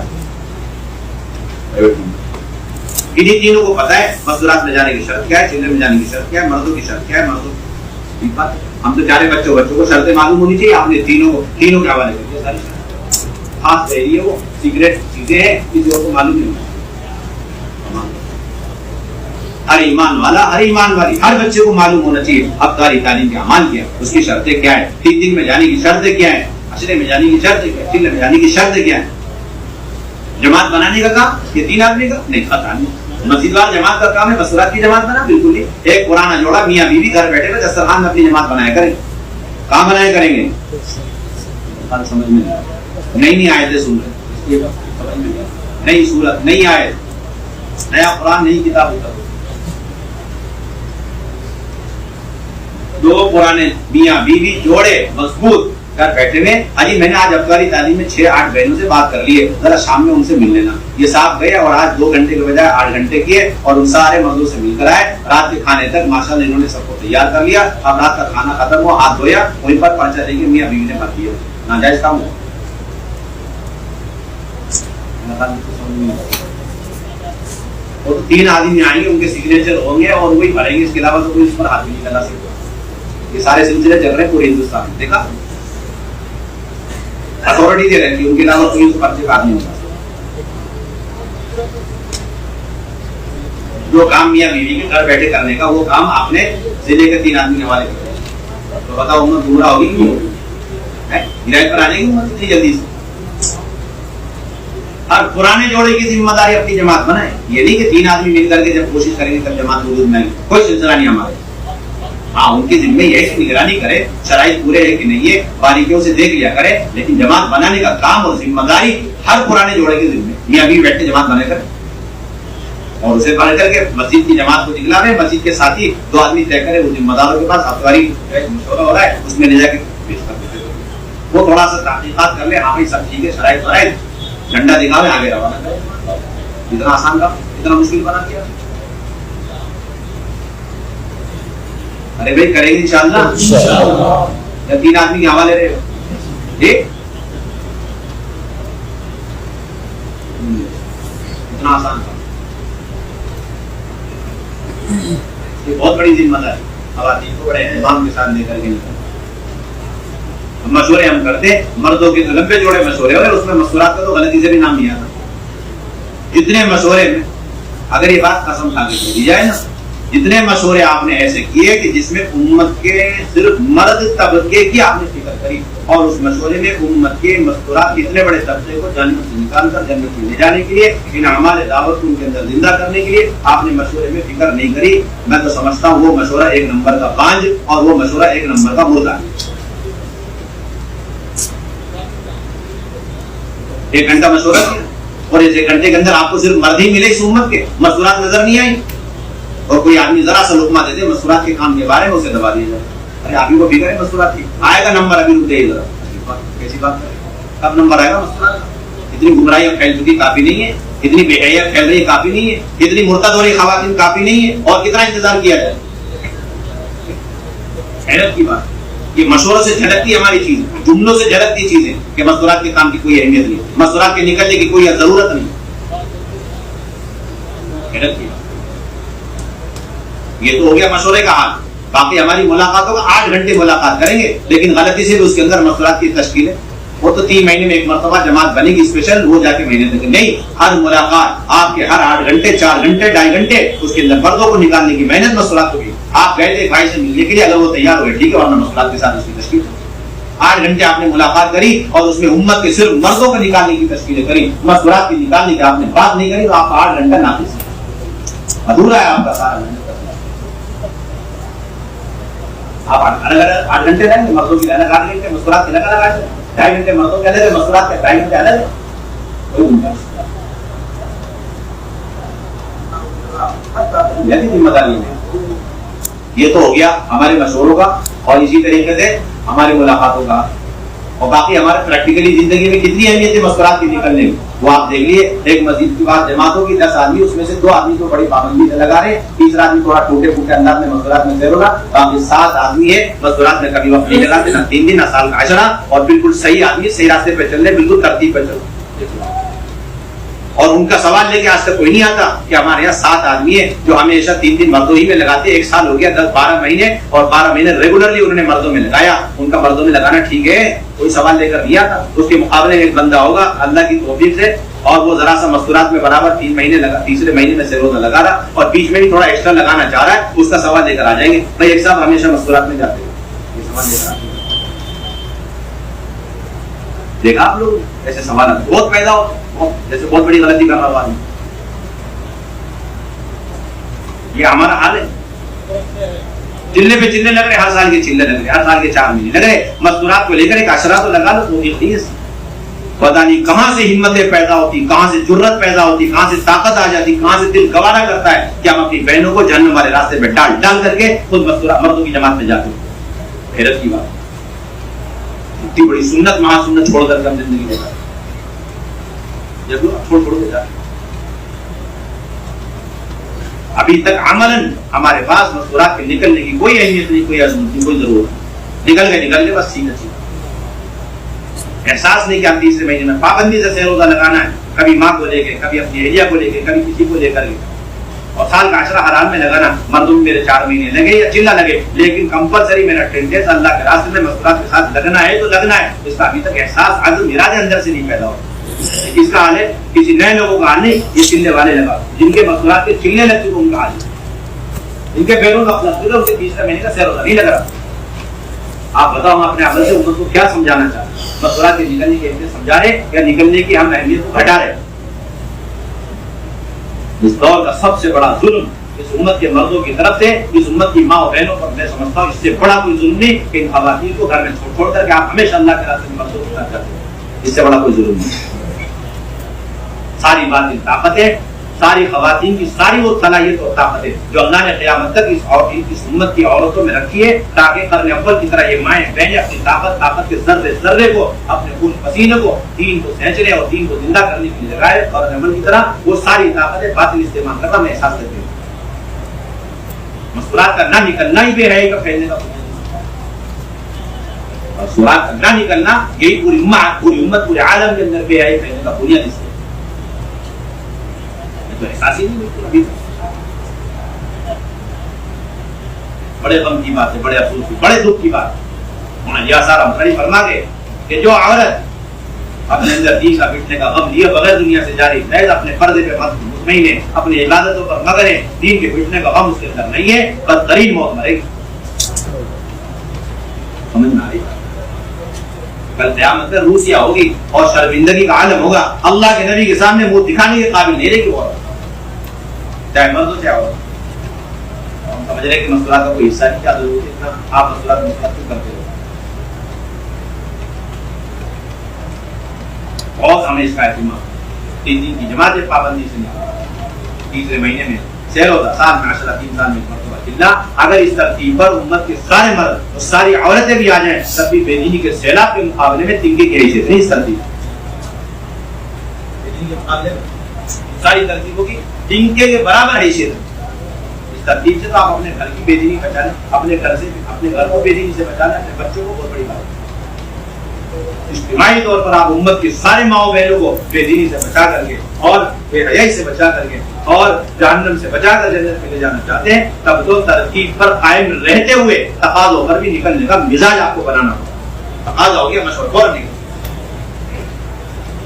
پرائیویٹ کمپنی انہیں تینوں کو پتا ہے مستورات میں جانے کی شرط کیا ہے, چلے میں جانے کی شرط کیا ہے, مردوں کی شرط کیا ہے, مردوں کی بات. ہم تو چارے بچوں کو شرطیں معلوم ہونی چاہیے. آپ نے تینوں کے حوالے کر دیا ساری شرط. خاص رہ رہی ہے وہ سیکریٹ چیزیں ہیں, کسی اور کو معلوم نہیں. ہر ایمان والا, ہر ایمان والی, ہر بچے کو معلوم ہونا چاہیے ابتدائی تعلیم کے اعمال کیا, اس کی شرطیں کیا ہیں, 3 دن میں جانے کی شرطیں کیا ہیں, عشرے میں جانے کی شرطیں کیا ہے, 3 میں جانے کی شرطیں کیا ہے. جماعت بنانے کا کام یہ 3 آدمی کا نہیں, پتہ نہیں. مسجد وال جماعت کا کام ہے, مستورات کی جماعت بنا بالکل نہیں. ایک پرانا جوڑا میاں بیوی گھر بیٹھے ہوئے دسترخوان میں اپنی جماعت بنایا کریں. کہاں بنایا کریں گے؟ سمجھ میں نہیں آئے سن رہے, نئی صورت, نئی آئے, نیا قرآن, نئی کتاب ہوتا. 2 پرانے میاں بیوی جوڑے مضبوط گھر بیٹھے ہوئے. اجی میں نے آج افغانی تعلیم میں 6-8 بہنوں سے بات کر لی ہے, ذرا شام میں ان سے مل لینا. یہ صاحب گئے اور آج 2 گھنٹے کے بجائے 8 گھنٹے کیے اور ان سارے مردوں سے مل کر آئے. رات کے کھانے تک ماشاءاللہ انہوں نے سب کو تیار کر لیا. اب رات کا کھانا ختم ہوا, ہاتھ دھویا, وہیں پر پرچہ دے کے میاں بیوی نے بات کیا. ناجائز کام ہو. وہ تو 3 آدمی آئیں گے, ان کے سگنیچر ہوں گے اور وہی بھریں گے, اس کے علاوہ تو کوئی اس پر ہاتھ بھی نہیں لگا سکتا. یہ سارے سلسلے چل رہے ہیں پورے ہندوستان میں. دیکھا اتھارٹی دے رہتی ہے, ان کے علاوہ کوئی اس پرچے کا نہیں ہوگا. جو کام میاں بیوی کے گھر بیٹھے کرنے کا, وہ کام آپ نے ضلع کے 3 آدمی کے حوالے کر. تو بتاؤ امت گمراہ ہوگی کیوں؟ ہدایت پر آنے کی امت اتنی جلدی سے. ہر پرانے جوڑے کی ذمہ داری اپنی جماعت بنائے. یہ نہیں کہ 3 آدمی مل کر کے جب کوشش کریں گے تب جماعت وجود میں آئے. کوئی سلسلہ نہیں ہمارے. ہاں ان کی ذمہ یہ ہے کہ نگرانی کرے, شرائط پورے ہے کہ نہیں ہے, باریکیوں سے دیکھ لیا کرے, لیکن جماعت بنانے کا کام اور ذمہ داری ہر پرانے جوڑے کی ذمہ. میاں بیوی بیٹھ کے جماعت بنا کرے اور اسے بنا کر کے مسجد کی جماعت کو دکھلا دے. مسجد کے ساتھ ہی 2 آدمی طے کرے, وہ ذمہ داروں کے پاس افغانی مشورہ ہو رہا ہے, اس میں لے جا کے پیش کر دیتے. وہ تھوڑا سا تحقیقات کر لے, ہاں بھائی سب ٹھیک ہے, شرائط فرائض, جھنڈا دکھاوے, آگے روانہ کرے. اتنا آسان کام, اتنا مشکل بنا دیا. ارے بھائی کریں گے انشاءاللہ. یا 3 آدمی کے حوالے رہے ٹھیک, اتنا آسان کام. یہ بہت بڑی ذمہ داری خواتین کو بڑے اہتمام کے ساتھ لے کر کے نکلنا. مشورے ہم کرتے, مردوں کے تو لمبے جوڑے مشورے, اور اس میں مشورات کا تو غلطی سے بھی نام نہیں آتا. جتنے مشورے میں, اگر یہ بات قسم کھا کے دی جائے نا, جتنے مشورے آپ نے ایسے کیے کہ جس میں امت کے صرف مرد طبقے کی آپ نے فکر کری, اور اس مشورے میں امت کے مستورات اتنے بڑے طبقے کو جنت سے نکال کر جنت میں لے جانے کے لیے, ان اعمال دعوت کو ان کے اندر زندہ کرنے کے لیے آپ نے مشورے میں فکر نہیں کری. میں تو سمجھتا ہوں وہ مشورہ 1 نمبر کا بانج, اور وہ مشورہ 1 نمبر کا مردہ. 1 گھنٹہ مشورہ کیا, اور اس 1 گھنٹے کے اندر آپ کو صرف مرد ہی ملے, اس امت کے مستورات نظر نہیں آئی. اور کوئی آدمی ذرا سا لقمہ دے دے مستورات کے کام کے بارے میں, اسے دبا دیا جائے. ارے آپ ہی کو فکر ہے مستورات کی, آئے گا نمبر, ابھی رکتے ہی ذرا. کیسی بات کریں, کب نمبر آئے گا مستورات؟ اتنی گمراہیاں پھیل چکی کافی نہیں ہے, اتنی بے حیاء پھیل رہی کافی نہیں ہے, اتنی مرتد ہو رہی خواتین کافی نہیں ہے, اور کتنا انتظار کیا جائے. حیرت کی بات, یہ مشوروں سے جھلکتی ہماری چیز, جملوں سے جھلکتی چیزیں کہ مستورات کے کام کی کوئی اہمیت نہیں, مستورات کے نکلنے کی کوئی ضرورت نہیں. حیرت کی بات. یہ تو ہو گیا مشورے کا حال. باقی ہماری ملاقاتوں کا 8 گھنٹے ملاقات کریں گے, لیکن غلطی سے بھی اس کے اندر مشورات کی تشکیل ہے. وہ تو 3 مہینے میں 1 مرتبہ جماعت بنے گی اسپیشل, وہ جا کے مہینے تک نہیں. ہر ملاقات آپ کے ہر 8 گھنٹے, 4 گھنٹے, 2.5 گھنٹے, اس کے اندر مردوں کو نکالنے کی محنت مشورات ہوگی. آپ گئے تھے بھائی سے ملنے کے لیے, اگر وہ تیار ہوئے ٹھیک ہے, ورنہ مشورات کے ساتھ اس کی تشکیل. 8 گھنٹے آپ نے ملاقات کری اور اس میں امت کے صرف مردوں کو نکالنے کی تشکیلیں کری, مشورات کی نکالنے کی آپ نے بات نہیں کری, تو آپ 8 گھنٹہ ناقص ہے, ادھورا ہے آپ کا سارا محنت. آپ 8 گھنٹے رہیں گے, مردوں کی الگ 8 گھنٹے, مستورات کے الگ 2.5 گھنٹے مردوں کے الگ ہے, مستورات کے 2.5 گھنٹے الگ ہے. ذمہ داری ہے. یہ تو ہو گیا ہمارے مشوروں کا, اور اسی طریقے سے ہماری ملاقاتوں کا. اور باقی ہمارے پریکٹیکلی زندگی میں کتنی اہمیت ہے مشورات کی نکلنے میں, وہ آپ دیکھ لیے. ایک مسجد کی بات جماعت ہوگی 10 آدمی, اس میں سے 2 آدمی کو بڑی پابندی سے لگا رہے, تیسرا آدمی تھوڑا ٹوٹے پھوٹے انداز میں مشورات میں سیر ہوگا. باقی 7 آدمی ہے مشورات میں کبھی وقت نہیں لگاتے, نہ 3 دن نہ سال کا عشرہ, اور بالکل صحیح آدمی صحیح راستے پہ چل رہے, بالکل ترتیب پہ چل رہے. اور ان کا سوال لے کے آج تک کوئی نہیں آتا کہ ہمارے یہاں 7 آدمی ہیں جو ہمیشہ 3 مردوں ہی میں لگاتے ہیں، 1 سال ہو گیا 10-12 مہینے اور 12 مہینے ریگولرلی انہوں نے مردوں میں لگایا، ان کا مردوں میں لگانا ٹھیک ہے؟ کوئی سوال لے کر نہیں آتا. اس کے مقابلے میں ایک بندہ ہوگا اللہ کی توفیق سے اور وہ ذرا سا مستورات میں برابر 3 مہینے لگا، تیسرے مہینے میں سے روزہ لگا رہا اور بیچ میں بھی تھوڑا ایکسٹرا لگانا چاہ رہا ہے، اس کا سوال لے کر آ جائیں گے بھائی ایک صاحب ہمیشہ مستورات میں جاتے ہیں، یہ سوال لے کر آتے ہیں. دیکھا آپ لوگ ایسے سوالات بہت پیدا ہوتے، جیسے بہت بڑی غلطی کر رہا ہوا آدمی. یہ ہمارا حال ہے. چلے پہ چلے لگ رہے، ہر سال کے چلے لگ رہے، ہر سال کے 4 مہینے لگ رہے. مستورات کو لے کر ایک عشرہ تو لگا لو. پتا نہیں کہاں سے ہمتیں پیدا ہوتی، کہاں سے جرت پیدا ہوتی، کہاں سے طاقت آ جاتی، کہاں سے دل گوارا کرتا ہے کہ ہم اپنی بہنوں کو جہنم والے راستے پہ ڈال کر کے خود مردوں کی جماعت میں جاتے ہیں. حیرت کی بات، اتنی بڑی سنت مہا سنت چھوڑ کر ہم زندگی میں چھوڑ کے جاتے. ابھی تک عملاً ہمارے پاس مستورات کے نکلنے کی کوئی اہمیت نہیں، کوئی عظمت نہیں، کوئی ضرورت. نکل گئے بس سیدھا سیدھا. احساس نہیں کہ ہم تیسرے مہینے میں پابندی سے روزہ لگانا ہے، کبھی ماں کو لے کے، کبھی اپنی اہلیہ کو لے کے، کبھی کسی کو لے کر کے. اور سال کا عشرہ حرام میں لگانا، مردوں میں میرے 4 مہینے لگے یا چلا لگے، لیکن کمپلسری میرا 10 days اللہ کے راستے میں مستورات کے ساتھ لگنا ہے تو لگنا ہے. اس کا ابھی تک احساس عزم ارادے اندر سے نہیں پیدا ہوا. اس کا حال ہے کسی نئے لوگوں کا حال نہیں، یہ چلنے والے لگا جن کے مستورات کے چلنے لگ چکے ان کا حال ہے. ان کے پیروں کا اپنا ان کے تیسرے مہینے کا روزہ نہیں لگ رہا. آپ بتاؤ ہم اپنے عمل سے امت کو کیا سمجھانا چاہتے ہیں؟ مستورات کے نکلنے کی اہمیت سمجھا رہے یا نکلنے کی ہم اہمیت کو گھٹا رہے؟ اس دور کا سب سے بڑا ظلم اس امت کے مردوں کی طرف سے اس امت کی ماں اور بہنوں پر میں سمجھتا ہوں اس سے بڑا کوئی ظلم نہیں کہ ان خواتین کو گھر میں چھوڑ کر کے آپ ہمیشہ اللہ کے راستے میں مردوں کو کرتے ہیں. اس سے بڑا کوئی ظلم نہیں. ساری باتیں طاقت ہے، ساری خواتین کی ساری وہ صلاحیت اور طاقت ہے جو اللہ نے قیامت تک اس امت کی عورتوں میں رکھی ہے تاکہ قرن اول کی طرح یہ مائیں بہنیں اپنی طاقت کے ذرے ذرے کو، اپنے خون پسینے کو دین کو سینچنے اور دین کو زندہ کرنے کے لیے لگائے. قرن اول کی طرح وہ ساری طاقتیں باطل استعمال کرنا میں احساس کرتے ہیں. مستورات کا نہ نکلنا ہی بے حیائی کا پھیلنے کا، مستورات کا نہ نکلنا یہی پوری امت پورے عالم کے اندر بے حیائی پھیلنے کا بنیاد ہے. احساس ہی نہیں بالکل ابھی تک. بڑے غم کی بات ہے، بڑے افسوس کی، بڑے دکھ کی بات ہے. یہ سارا مخرج فرما گئے کہ جو عورت اپنے اندر دین کا مٹنے کا غم لیے بغیر دنیا سے جاری محض اپنے پردے پہ مطمئن ہے، اپنی عبادتوں پر مگر ہے، دین کے مٹنے کا غم اس کے اندر نہیں ہے، بدترین موت مرے گی. سمجھ میں آ رہی؟ کل قیامت میں روسیا ہوگی اور شرمندگی کا عالم ہوگا. اللہ کے نبی کے سامنے منہ دکھانے کے قابل نہیں رہے گی وہ، چاہے مرد ہو چاہے عورت. ہم سمجھ رہے کہ مستورات کا کوئی حصہ نہیں، کیا ضرورت ہے اتنا آپ مستورات کیوں کرتے ہو؟ بہت ہمیں اس کا اہتمام. 3 دن کی جماعت پابندی سے نہیں، تیسرے مہینے میں روزہ، سال میں 3 سال میں مرتبہ چلنا. اگر اس ترتیب پر امت کے سارے مرد اور ساری عورتیں بھی آ جائیں تب بھی بے دینی کے سیلاب کے مقابلے میں تنکے کی حیثیت نہیں. اس ترتیب کے مقابلے میں ساری ترتیبوں کی تنکے کے برابر حیثیت ہے. اس ترتیب سے تو آپ اپنے گھر کی بے دینی بچا لیں، اپنے گھر کو بے دینی سے بچا لیں، اپنے بچوں کو. بہت بڑی بات ہے. اجتماعی طور پر آپ امت کی سارے ماؤں بہنوں کو بے دینی سے بچا کر کے اور بے حیائی سے بچا کر کے اور جہنم سے بچا کر جنت میں لے جانا چاہتے ہیں تب تو ترتیب پر قائم رہتے ہوئے تقاضوں پر بھی نکلنے کا مزاج آپ کو بنانا ہوگا. تقاضا ہو گیا مشورہ فوراً نکل.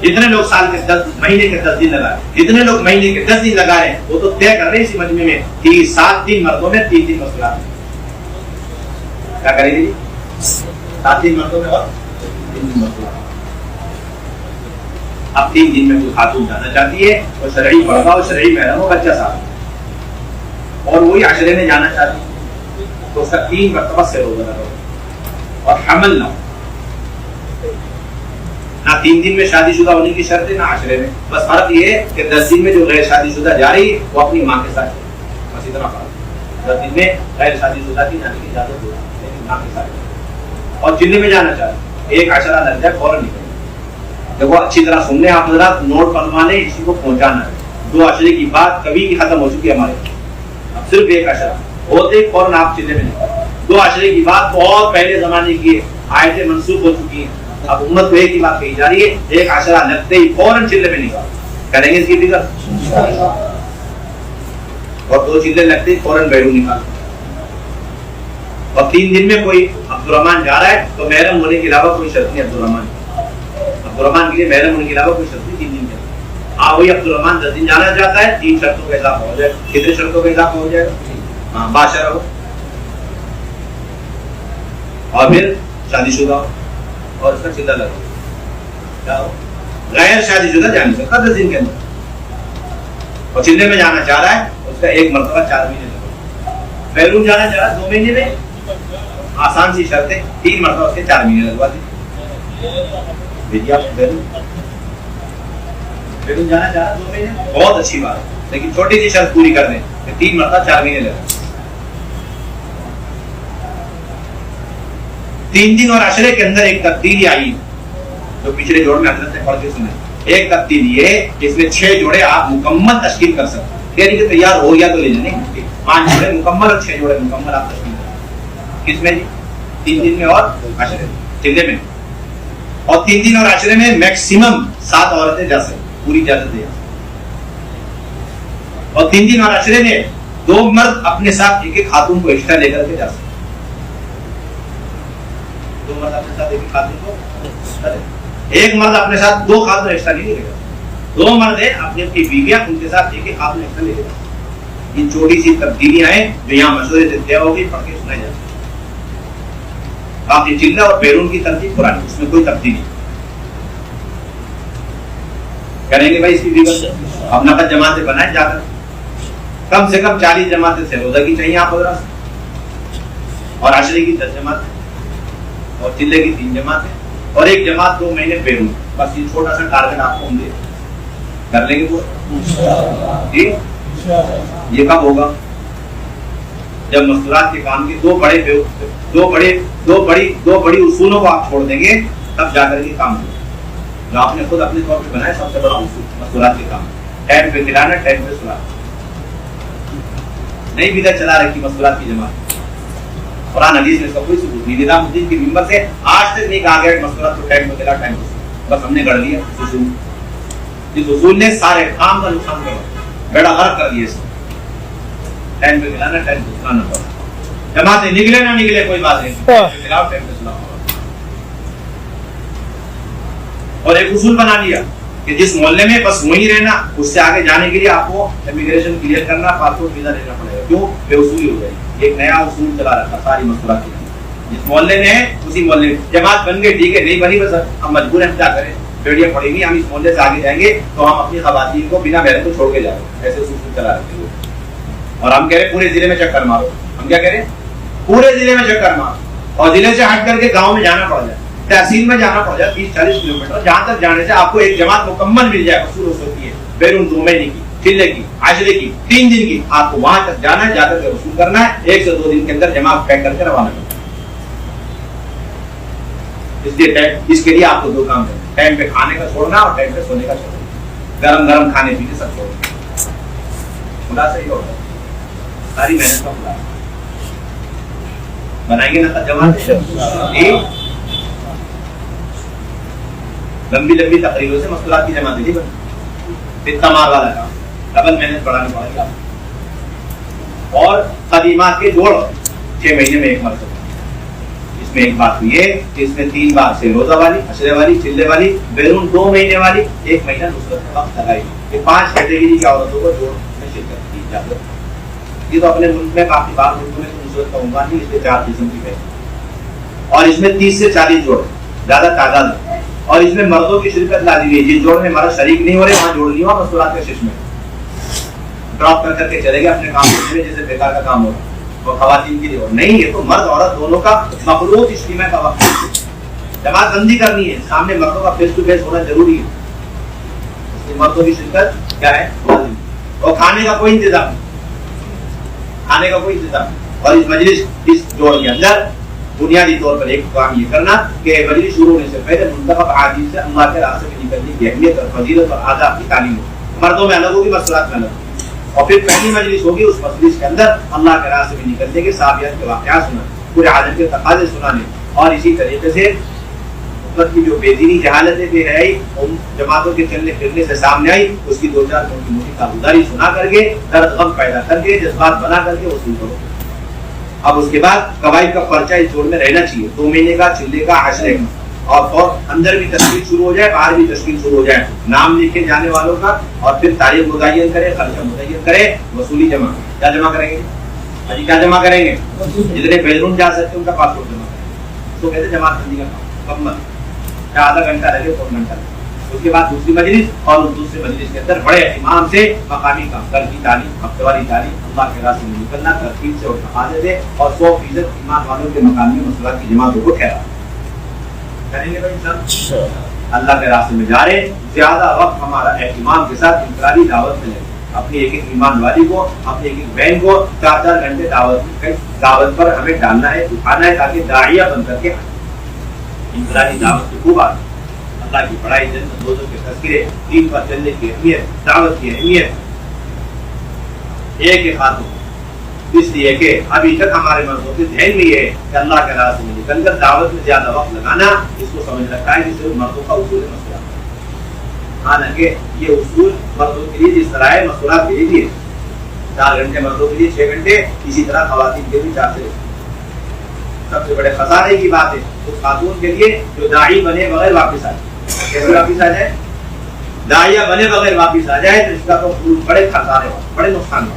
جتنے لوگ سال کے 10 مہینے کے 10 دن لگا رہے، جتنے لوگ مہینے کے 10 دن لگا رہے ہیں وہ تو طے کر رہے ہیں اسی مجمع میں کہ 7 دن مردوں میں 3 دن مستورات میں. کیا کریں گے؟ 7 دن مردوں میں اور 3 دن مستورات. اب 3 دن میں کوئی خاتون جانا چاہتی ہے اور شرعی پردہ اور شرعی محرم ہو، بچہ صاحب، اور وہی عشرے میں جانا چاہتی ہے تو اس کا 3 مرتبہ سے روزہ رہو اور حمل نہ ہو. نہ 3 دن میں شادی شدہ ہونے کی شرط ہے نہ عشرے میں. بس فرق یہ ہے کہ 10 دن میں جو غیر شادی شدہ جا رہی ہے وہ اپنی ماں کے ساتھ ہے. بس اتنا فرق. 10 دن میں غیر شادی شدہ کی جانے کی اجازت ہوگی لیکن ماں کے ساتھ. اور چلنے میں جانا چاہتی ہے 1 عشرہ لگ جائے فوراً نکل. دیکھو اچھی طرح سن لیں آپ حضرات، نوٹ بنوانے اسی کو پہنچانا ہے. 2 عشرے کی بات کبھی کی ختم ہو چکی ہے ہمارے. اب صرف 1 عشرہ ہوتے فوراً آپ چلنے میں نکل. 2 عشرے کی بات بہت پہلے زمانے کی ہے، آیتیں منسوخ ہو چکی ہیں. اب امت کو ایک ہی بات کہی جا رہی ہے 1 عشرہ لگتے ہی فوراً چلنے میں نکال. کریں گے اس کی فکر. اور 2 چلے لگتے فوراً بیڈروم نکال. اور 3 دن میں کوئی عبد الرحمان جا رہا ہے تو محرم ہونے کے علاوہ کوئی شرط نہیں. عبد الرحمان کے لیے محرم ہونے کے علاوہ کوئی شرط نہیں 3 دن کے. وہی عبد الرحمان 10 دن جانا چاہتا ہے 3 شرطوں کا اضافہ ہو جائے گا. کتنے شرطوں کا اضافہ ہو جائے گا؟ ہاں، باشرہ ہو اور پھر شادی شدہ ہو اور اس کا چلہ لگا. کیا ہو؟ غیر شادی شدہ جا نہیں سکتا 10 دن کے اندر. اور چلے میں جانا چاہ رہا ہے اس کا 1 مرتبہ 4 مہینے لگا. بیرون جانا چاہ رہا ہے 2 مہینے میں، آسان سی شرط ہے 3 مرتبہ اس کے 4 مہینے لگوا دیں. بیرون جانا چاہ رہا ہے 2 مہینے، بہت اچھی بات ہے، لیکن چھوٹی سی شرط پوری کر دیں کہ 3 مرتبہ 4 مہینے لگا. 3 دن اور عشرے کے اندر ایک تبدیلی آئی جو پچھلے جوڑ میں حضرت نے پڑھ کے سنا. ایک تبدیلی ہے اس میں 6 جوڑے آپ مکمل تشکیل کر سکتے ہیں. یعنی کہ تیار ہو گیا تو لے جانے. 5 جوڑے مکمل اور 6 جوڑے مکمل آپ تشکیل کریں. کس میں جی؟ 3 دن میں اور عشرے چلے میں. اور 3 دن اور عشرے میں میکسیمم 7 عورتیں جا سکیں، پوری اجازت ہے. اور 3 دن اور عشرے میں 2 مرد اپنے ساتھ ایک خاتون کو ایکسٹرا لے کر کے جا سکتے. 2 مرد اپنے ساتھ ایک خاتون کو، ایک مرد اپنے ساتھ 2 خاتون ایکسٹرا نہیں لے گا. 2 مرد ہیں اپنی اپنی بیویاں، ان کے ساتھ ایک خاتون ایکسٹرا لے گا. یہ چھوٹی سی تبدیلیاں ہیں جو یہاں مشورے سے طے ہوگی، پڑھ کے سنائی جاتی ہے. باقی چلہ اور بیرون کی ترتیب پرانی، اس میں کوئی تبدیلی کریں گے. بھائی اس کی فکر اب نقد جماعتیں بنائیں جا کر، کم سے کم 40 جماعتیں سے روزہ کی چاہیے آپ حضرات، اور عشرے کی 10 جماعتیں، اور چلے کی 3 جماعتیں، اور 1 جماعت 2 مہینے بیرون. بس یہ چھوٹا سا ٹارگٹ آپ کو ہم دے کر لیں گے. جی یہ کب ہوگا؟ جب مستورات کے کام کے 2 بڑی اصولوں کو آپ چھوڑ دیں گے تب جا کر کے کام ہوگا. جو آپ نے خود اپنے طور پہ بنایا سب سے بڑا اصول مستورات کے کام، ٹائم پہ کھلانا، ٹائم پہ سلانا. نہیں بھی چلا رکھی مستورات کی جماعت. قرآن حدیث میں اس کا کوئی ثبوت نہیں. نظام الدین کی ممبر سے آج تک نہیں کہا گیا کہ مستورات کو ٹائم پہ کھلا، ٹائم پہ. بس ہم نے گڑھ لیا اس اصول نے سارے کام کا نقصان کر بیڑا غرق کر دیا. ٹائم پہ کھلانا، ٹائم پہ سلانا پڑا. جماعتیں نکلے نہ نکلے کوئی بات نہیں، ٹائم پہ کھلاؤ، ٹائم پہ سلاؤ. اور ایک اصول بنا لیا کہ جس محلے میں بس وہیں رہنا، اس سے آگے جانے کے لیے آپ کو امیگریشن کلیئر کرنا، پاسپورٹ ویزا لینا پڑے گا. کیوں؟ بے اصولی ہو جائے گی. ایک نیا اصول چلا رکھا ساری مستورات کے لیے. جس محلے میں ہے اسی محلے میں جماعت بن گئی، ٹھیک ہے. نہیں بنی بس ہم مجبور ہیں، کیا کریں، بیڑیاں پڑیں گی. ہم اس محلے سے آگے جائیں گے تو ہم اپنی خواتین کو بنا محرم کو چھوڑ کے جائیں گے. ایسے اصول چلا رکھے ہیں. اور ہم کہہ رہے پورے ضلع میں چکر مارو. ہم کیا کہہ رہے ہیں؟ پورے ضلع میں چکر مارو، اور ضلع سے ہٹ کر کے گاؤں میں جانا پڑ جائے، تحصیل میں جانا پڑ جائے 30-40 کلومیٹر. جہاں تک جانے سے آپ کو ایک جماعت مکمل مل جائے. اصول ہو سکتی ہے بیرون 2 مہینے کی، چلے کی، عشرے کی، 3 دن کی. آپ کو وہاں تک جانا ہے، جا کر کے وصول کرنا ہے. 1 سے 2 دن کے اندر جماعت پیک کر کے روانہ کرنا. اس کے لیے آپ کو 2 کام کرنا: ٹائم پہ کھانے کا چھوڑنا اور ٹائم پہ سونے کا چھوڑنا. گرم گرم کھانے پینے سب چھوڑنا. خلاصہ یہ ہوگا ساری محنت کا خلاصہ. بنائیں گے نا جماعت. لمبی لمبی تقریروں سے مستورات کی جماعتیں نہیں بنتی. اتنا مار والا کام، ڈبل محنت بڑھانے پڑے گا. اور قدیمات کے جوڑ 6 مہینے میں 1 مرتبہ. اس میں ایک بات ہوئی ہے کہ اس میں 3 بار سے روزہ والی، عشرے والی، چلے والی، بیرون 2 مہینے والی، 1 مہینہ نصرت کا وقت لگائی. یہ 5 کیٹیگری کی عورتوں کو جوڑ میں شرکت کی جاتی ہے. یہ تو اپنے ملک میں کافی بار ملکوں میں نصرت کا عنوان نہیں، اس میں 4 قسم کی ہے. اور اس میں 30 سے 40 جوڑ زیادہ تعداد ہے. اور اس میں مردوں کی شرکت لازمی ہے. جس جوڑ میں مرد شریک نہیں ہو رہے وہاں جوڑ لیا مستورات کے شش میں ڈراپ کر کے چلے گئے اپنے کام میں، جیسے بیکار کا کام ہو رہا ہے. وہ خواتین کے لیے نہیں، یہ تو مرد عورت دونوں کا مخلوط اجتماع کا وقت ہے. جماعت بندی کرنی ہے، سامنے مردوں کا فیس ٹو فیس ہونا ضروری ہے. مردوں کی شرکت کیا ہے؟ اور کھانے کا کوئی انتظام نہیں، کھانے کا کوئی انتظام نہیں. اور اس مجلس اس جوڑ کے اندر بنیادی طور پر ایک کام یہ کرنا کہ مجلس شروع ہونے سے پہلے منتخب احادیث سے اللہ کے راستے میں نکلنے کی اہمیت اور فضیلت اور آداب کی تعلیم ہو. مردوں میں الگ ہوگی، مستورات میں الگ ہوگی. اور پھر پہلی مجلس ہوگی، اس مجلس کے اندر اللہ کے راستے میں نکلنے کے صحابیات کے واقعات سنانے، پورے عالم کے تقاضے سنانے. اور اسی طریقے سے خطبت کی جو بےدینی جہالتیں بے حیائی ان جماعتوں کے چلنے پھرنے سے سامنے آئی، اس کی 2-4 موٹی موٹی کارگزاری سنا کر کے، درد غم پیدا کر کے، جذبات بنا کر کے وصول کرو۔ اب اس کے بعد قواعد کا پرچہ اس جوڑ میں رہنا چاہیے، 2 مہینے کا، چلے کا، عشرے کا، اور اندر بھی تشکیل شروع ہو جائے، باہر بھی تشکیل شروع ہو جائے، نام لکھے جانے والوں کا، اور پھر تاریخ متعین کرے، خرچہ متعین کرے، وصولی جمع کیا جمع کریں گے؟ جی کیا جمع کریں گے؟ جتنے بیرون جا سکتے ان کا پاسپورٹ جمع کریں، تو کہتے جماعت بندی کا کام مکمل، چاہے آدھا گھنٹہ لگے 1 گھنٹہ لگے۔ اس کے بعد دوسری مجلس، اور اس دوسری مجلس کے اندر بڑے اہتمام سے مقامی کام، کل کی تعلیم، ہفتہ واری تعلیم، اللہ کے راستے میں نکلنا، ترتیب سے اور تقاضے سے، اور 100% ایمان والوں کے مقامی مسئلات کی جماعتوں کو ٹھہرا کریں گے بھائی سب اللہ کے راستے میں جا رہے۔ زیادہ وقت ہمارا اہتمام کے ساتھ انفرادی دعوت میں لگے، اپنی ایک ایمان والی کو، اپنی ایک بہن کو 4-4 گھنٹے دعوت پر ہمیں ڈالنا ہے، اٹھانا ہے، تاکہ داعیہ بن کر کے انفرادی دعوت کی خوب آتی، اللہ کی بڑائی، جنت، دوزخ کے تذکرے، دین پر چلنے کی اہمیت، دعوت کی اہمیت، ایک خاتون، اس لیے کہ ابھی تک ہمارے مردوں کے ذہن میں یہ ہے کہ اللہ کے راستے میں نکل کر دعوت میں زیادہ وقت لگانا، اس کو سمجھ رکھا ہے کہ صرف مردوں کا اصول مسئلہ، حالانکہ یہ اصول مردوں کے لیے جس طرح ہے مسئلات کے لیے 4 گھنٹے مردوں کے لیے 6 گھنٹے، اسی طرح خواتین کے بھی 4 سے۔ سب سے بڑے خسارے کی بات ہے اس خاتون کے لیے جو داعی بنے بغیر واپس آ جائے، کیسے واپس آ جائے؟ داعیہ بنے بغیر واپس آ جائے تو اس کا تو بڑے خسارے ہو، بڑے نقصان ہو۔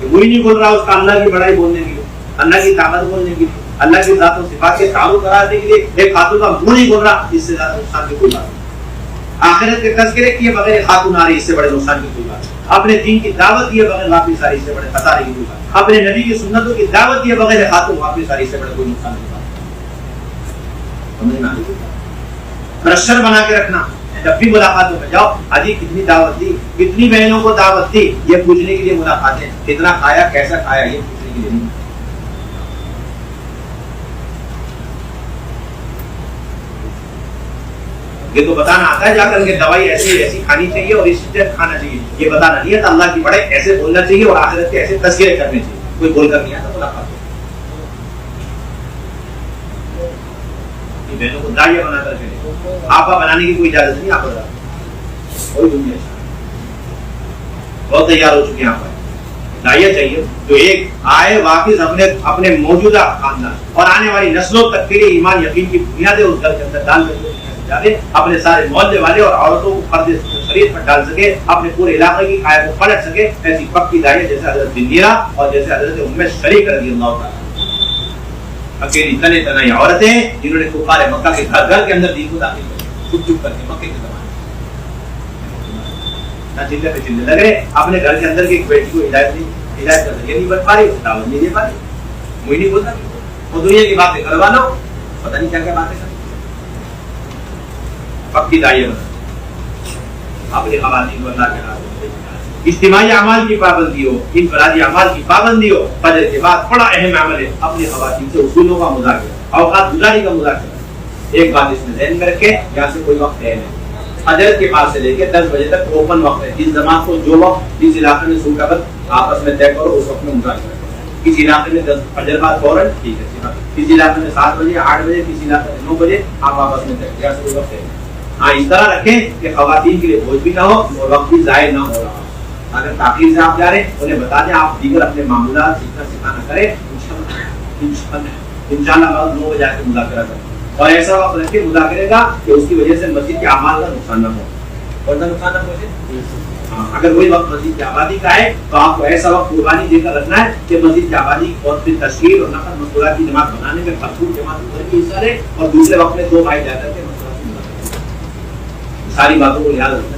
وہی نہیں بول رہا اس کا اللہ کی بڑائی بولنے کے لیے، اللہ کی طاقت بولنے کے لیے، اللہ کی ذات و صفات کے تعارف کرانے کے لیے ایک خاتون کا منہ نہیں بول رہا، اس سے زیادہ نقصان کی کوئی بات نہیں۔ آخرت کے تذکرے کیے بغیر خاتون آ رہی، اس سے بڑے نقصان کی کوئی بات نہیں۔ اپنے دین کی دعوت دیے بغیر واپس آ رہی، اس سے بڑے خسارے کی کوئی بات نہیں۔ اپنے نبی کی سنتوں کی دعوت دیے بغیر خاتون واپس آ رہی، اس سے بڑے کوئی نقصان کی بات نہیں۔ پریشر بنا کے رکھنا، جب بھی ملاقاتوں میں جاؤ، حاجی کتنی دعوت دی، کتنی بہنوں کو دعوت دی، یہ پوچھنے کے لیے ملاقاتیں، کتنا کھایا، کیسا کھایا، یہ پوچھنے کے لیے نہیں۔ یہ تو بتانا آتا ہے جا کر کے دوائی ایسی ایسی کھانی چاہیے اور اس طرح کھانا چاہیے، یہ بتانا نہیں ہے، تو اللہ کی بڑے ایسے بولنا چاہیے اور آخرت کے ایسے تذکرے کرنے چاہیے، کوئی بول کر نہیں آتا ملاقات بہنوں کو داعیہ بنا کر کے آپا بنانے کی کوئی اجازت نہیں، آپ کوئی دنیا بہت تیار ہو چکے ہیں، آپ داعیہ چاہیے جو ایک آئے واپس اپنے موجودہ خاندان اور آنے والی نسلوں تک کے لیے ایمان یقین کی بنیادیں اس گھر کے اندر ڈال کر اپنے سارے محلے والے اور عورتوں کو فرد شریعت پر ڈال سکے، اپنے پورے علاقے کی آیت کو پلٹ سکے، ایسی پکی داعیہ جیسے حضرت بندیرہ اور جیسے حضرت ام شریک رضی اللہ تعالیٰ، اکیلی تنے تنہائی عورتیں جنہوں نے کفار مکہ کے گھر کے اندر دین کو داخل کیا، چھپ چھپ کر کے مکے کے زمانے نہ چلے پہ چلنے لگ رہے، اپنے گھر کے اندر کی ایک بیٹی کو ہدایت کا ذریعہ نہیں بن پا رہی، دعوت نہیں دے پا رہی، وہی نہیں بولتا، وہ دنیا کی باتیں کروا لو، پتہ نہیں کیا کیا باتیں کر پکی داعیہ بنا اپنی خواتین کو اللہ کے راستے میں، اجتماعی اعمال کی پابندی ہو، انفرادی اعمال کی پابندی ہو۔ فجر کے بعد بڑا اہم عمل ہے اپنی خواتین سے اصولوں کا مذاکرہ، اوقات گزاری کا مذاکرہ۔ ایک بات اس میں ذہن میں رکھے، یہاں سے کوئی وقت ہے نہیں، فجر کے بعد سے لے کے 10 بجے تک اوپن وقت ہے، جس جماعت کو جو وقت جس علاقے میں سن کر آپس میں طے کرو اس وقت میں مذاکرہ کرو۔ کسی علاقے میں 10 فجر بعد فوراً ٹھیک ہے، کسی علاقے میں 7 بجے 8 بجے، کسی علاقے میں 9 بجے، آپ آپس میں طے کریں، کوئی وقت ہے۔ ہاں اس طرح رکھیں کہ خواتین کے لیے بوجھ بھی نہ ہو اور وقت بھی ضائع نہ ہو رہا ہو۔ اگر تاخیر سے آپ جا رہے ہیں انہیں بتا دیں، آپ دیگر اپنے معمولات سیکھنا سکھانا کریں، انشاءاللہ 9 بجے آ کے مذاکرہ کریں، اور ایسا وقت رکھے مذاکرے کا کہ اس کی وجہ سے مسجد کے اعمال کا نقصان نہ ہو، اور نقصان نہ پہنچے۔ اگر وہی وقت مسجد کی آبادی کا ہے تو آپ کو ایسا وقت قربانی دے کر رکھنا ہے کہ مسجد کی آبادی اور پھر تشکیل اور نقل مشغولات کی جماعت بنانے میں بھرپور جماعت ادھر بھی حصہ لے، اور دوسرے وقت میں 2 بھائی جا کر کے ساری باتوں کو یاد رکھنا ہے۔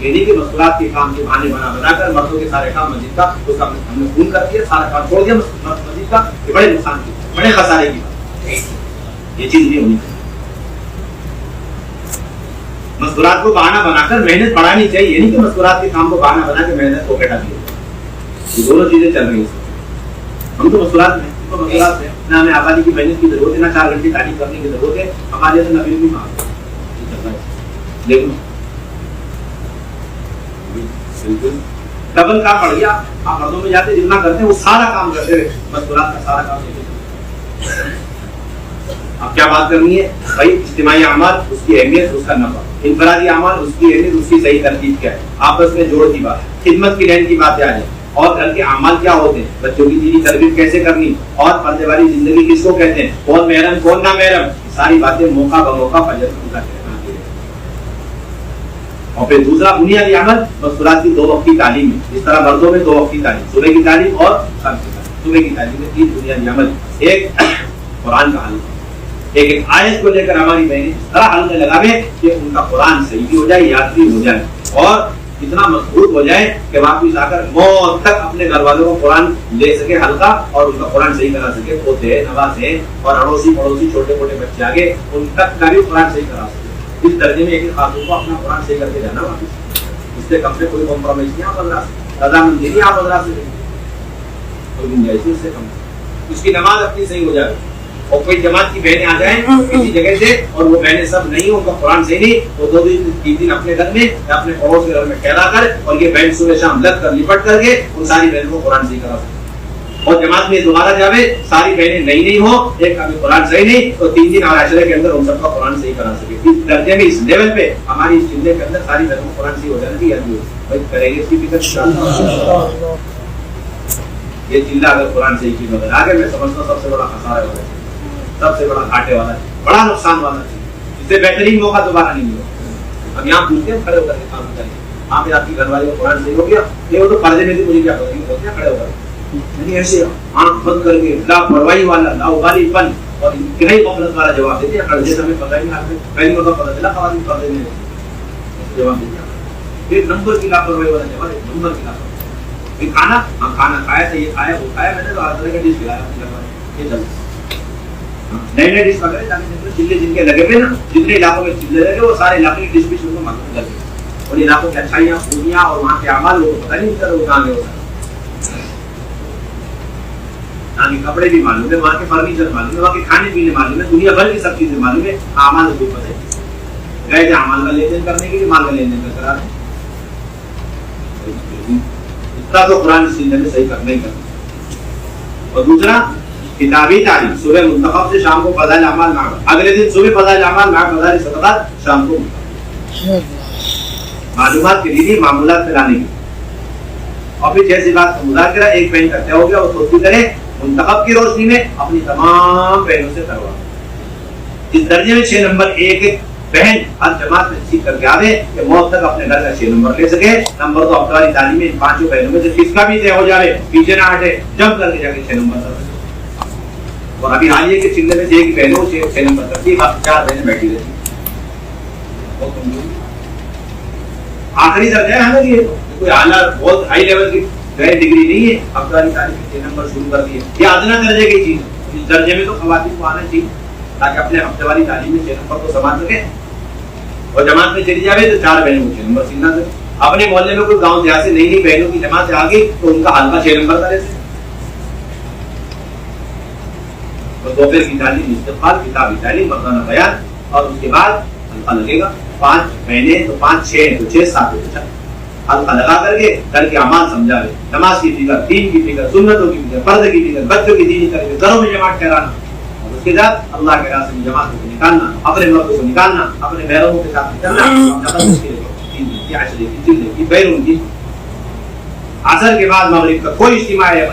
یہ نہیں کہ مسئلات کے کام کے بہانے بنا کر مردوں کے سارے کام مسجد کا ہم نے خون کر دیا، سارا کام چھوڑ دیا مسجد کا، یہ بڑے نقصان کی، بڑے خسارے کی بات، یہ چیز نہیں ہونی چاہیے۔ مذکورات کو بہانہ بنا کر محنت بڑھانی چاہیے، یہ نہیں کہ مذکورات کے کام کو بہانہ بنا کے محنت کو ہٹا دیا، یہ دونوں چیزیں چل رہی ہیں۔ ہم تو مذکورات میں مذکورات ہیں، نہ ہمیں آبادی کی محنت کی ضرورت ہے، نہ 4 گھنٹے تعلیم کرنے کی ضرورت ہے، ہمارے سے نبی بھی مانگ لیکن ڈبل کام پڑ گیا۔ آپ مردوں میں جاتے جتنا کرتے ہیں وہ سارا کام کرتے رہے، مذکورات کا سارا کام اب کیا بات کرنی ہے بھائی؟ اجتماعی اعمال اس کی اہمیت، اس کا نفع، انفرادی اعمال اس کی اہمیت، اس کی صحیح ترتیب کیا ہے، آپس میں جوڑ کی بات، خدمت کی لین کی باتیں آ جائیں، اور گھر کے اعمال کیا ہوتے ہیں، بچوں کی دینی تربیت کیسے کرنی، اور پردے والی زندگی کس کو کہتے ہیں، کون محرم کون نہ محرم، ساری باتیں موقع بموقع فجر کا کرنا. اور پھر دوسرا بنیادی عمل مستورات کی 2 وقت کی تعلیم ہے. اس طرح مردوں میں 2 وقت کی تعلیم، صبح کی تعلیم اور شام کی تعلیم. صبح کی تعلیم میں 3 بنیادی عمل، ایک قرآن کا حلقہ، ایک آیت کو لے کر ہماری بہنیں اس طرح حلقے لگاوے کہ ان کا قرآن صحیح بھی ہو جائے، یاد بھی ہو جائے، اور اتنا مضبوط ہو جائے کہ واپس آ کر موت تک اپنے گھر والوں کو قرآن لے سکے حلقہ، اور ان کا قرآن صحیح کرا سکے. پوتے ہیں، نواسے اور اڑوسی پڑوسی چھوٹے موٹے بچے آگے ان تک کا بھی قرآن صحیح کرا سکے. اس درجے میں ایک خاتون کو اپنا قرآن صحیح کر کے جانا واپس، اس سے کم سے کوئی کمپرومائز نہیں آپ حضرات سے، رضامندی نہیں آپ حضرات سے کوئی گنجائش نہیں، اس سے کم اس کی نماز اپنی صحیح ہو جائے. اور کوئی جماعت کی بہنیں آ جائیں کسی جگہ سے اور وہ بہنیں سب نہیں، ان کا قرآن صحیح نہیں، وہ 2 دن 3 دن اپنے گھر میں یا اپنے پڑوس کے گھر میں ٹھہرا کر اور یہ بہن صبح شام لگ کر لپٹ کر کے ان ساری بہنوں کو قرآن صحیح کرا سکتے. اور جماعت میں دوبارہ جاوے ساری بہنیں نہیں ہو، ایک ابھی قرآن صحیح نہیں، تو 3 دن عشرے کے اندر ان سب کا قرآن صحیح کرا سکے. اس درجے میں، اس لیول پہ ہماری اس چلے کے اندر ساری بہنوں کو قرآن صحیح ہو جانا بھی یاد کریں گے. اس کی فکر یہ چلہ اگر قرآن صحیح کی وجہ آگے میں سمجھتا ہوں سب سے بڑا خسارہ والا ہے، سب سے بڑا گھاٹے والا ہے، بڑا نقصان والا ہے. اس سے بہترین موقع دوبارہ نہیں ملے. ہم یہاں پوچھتے ہیں کھڑے ہو کر کے کام کریں، ہاں پھر آپ کی گھر والی کو قرآن صحیح ہو گیا، یہ وہ تو پردے میں تھے، مجھے کیا پتہ نہیں ہوتے ہیں کھڑے ہو کر یعنی ایسے آنکھ بند کر کے لاپرواہی والا، لاوبالی پن اور انتہائی غفلت والا جواب دیتے ہیں. کھڑے جیسے ہمیں پتہ نہیں، آپ نے پہلی مرتبہ پتہ چلا خواتین پردے میں جواب دیتے ہیں. ایک نمبر کی لاپرواہی والا جواب، ایک نمبر کی لاپرواہی. کھانا، ہاں کھانا کھایا تھا، یہ کھایا وہ کھایا، میں نے تو ہر طرح کا ڈش کھلایا یہ چل نئے نئے ڈش پکڑے تاکہ چلے جن کے لگے ہوئے نا، جتنے علاقوں میں چلے لگے وہ سارے علاقے کی ڈش بھی شروع معلوم لگے، اور علاقوں کی اچھائیاں خوبیاں اور وہاں کے اعمال لوگوں کو پتہ نہیں چلتا وہ کہاں گئے ہوتا ہے. وہاں کے کپڑے بھی معلوم ہے، وہاں کے فرنیچر معلوم ہے، وہاں کے کھانے پینے معلوم ہے، دنیا بھر کی سب چیزیں معلوم ہے. اعمال کو پتہ ہے، گئے تھے اعمال کا لین دین کرنے کے لیے، مال کا لین دین کا کرا رہے اتنا تو قرآن اس زندگی میں صحیح کرنا ہی کرنا. اور دوسرا کتابی تعلیم، صبح منتخب سے شام کو فضائل اعمال نہ، اگلے دن صبح فضائل اعمال نہ، فضائل صدقات شام کو معلومات کے لیے معمولات میں لانے کی. اور پھر جیسی بات کا مذاکرہ ایک بہن کا طے ہو گیا، وہ سوچتی کرے منتخب کی روشنی میں اپنی تمام بہنوں سے کروا. اس درجے میں 6 نمبر ایک بہن ہر جماعت میں سیکھ کر کے آوے کہ موت تک اپنے گھر کا 6 نمبر لے سکے. نمبر تو افطاری تعلیم میں ان 5 بہنوں میں سے کس کا بھی طے ہو جائے، پیچھے نہ ہٹے، جمپ کر کے جا کے 6 نمبر کر. اور ابھی حالیہ کے چلے میں سے ایک بہنوں 6 نمبر کرتی، 4 بہنیں بیٹھی رہتی. آخری درجہ ہے نا، یہ کوئی اعلیٰ بہت ہائی لیول کی ڈگری نہیں ہے. افطاری تعلیم میں 6 نمبر شروع کر دیے، یہ ادنا درجے کی چیز. اس درجے میں تو خواتین کو آنا چاہیے تاکہ اپنے ہفتے والی تعلیم میں 6 نمبر کو سنبھال سکے. اور جماعت میں چلی جائے تو 4 بہنوں کو 6 نمبر سیکھنا سکے. اپنے محلے میں کوئی گاؤں دیہات سے نئی بہنوں کی جماعت سے آ گئی تو ان کا حلقہ 6 نمبر کا رہے. اور دوپہر کی تعلیم استقبال، کتابی تعلیم، مردانہ بیان، اور اس کے بعد حلقہ لگے گا. 5 بہنیں تو 5 6 تو 6 7 حلقہ لگا کر کے گھر کے اعمال سمجھا رہے، نماز کی فکر، دین کی فکر، سنتوں کی فکر، فرض کی فکر، بچوں کی دینی کر کے گھروں میں جماعت ٹھہرانا. اور اس کے بعد اللہ کے راستے میں جماعتوں کو نکالنا، اپنے مردوں کو نکالنا، اپنے بہنوں کے ساتھ نکلنا. بیرون کی عصر کے بعد مغرب کا کوئی اجتماع ہے،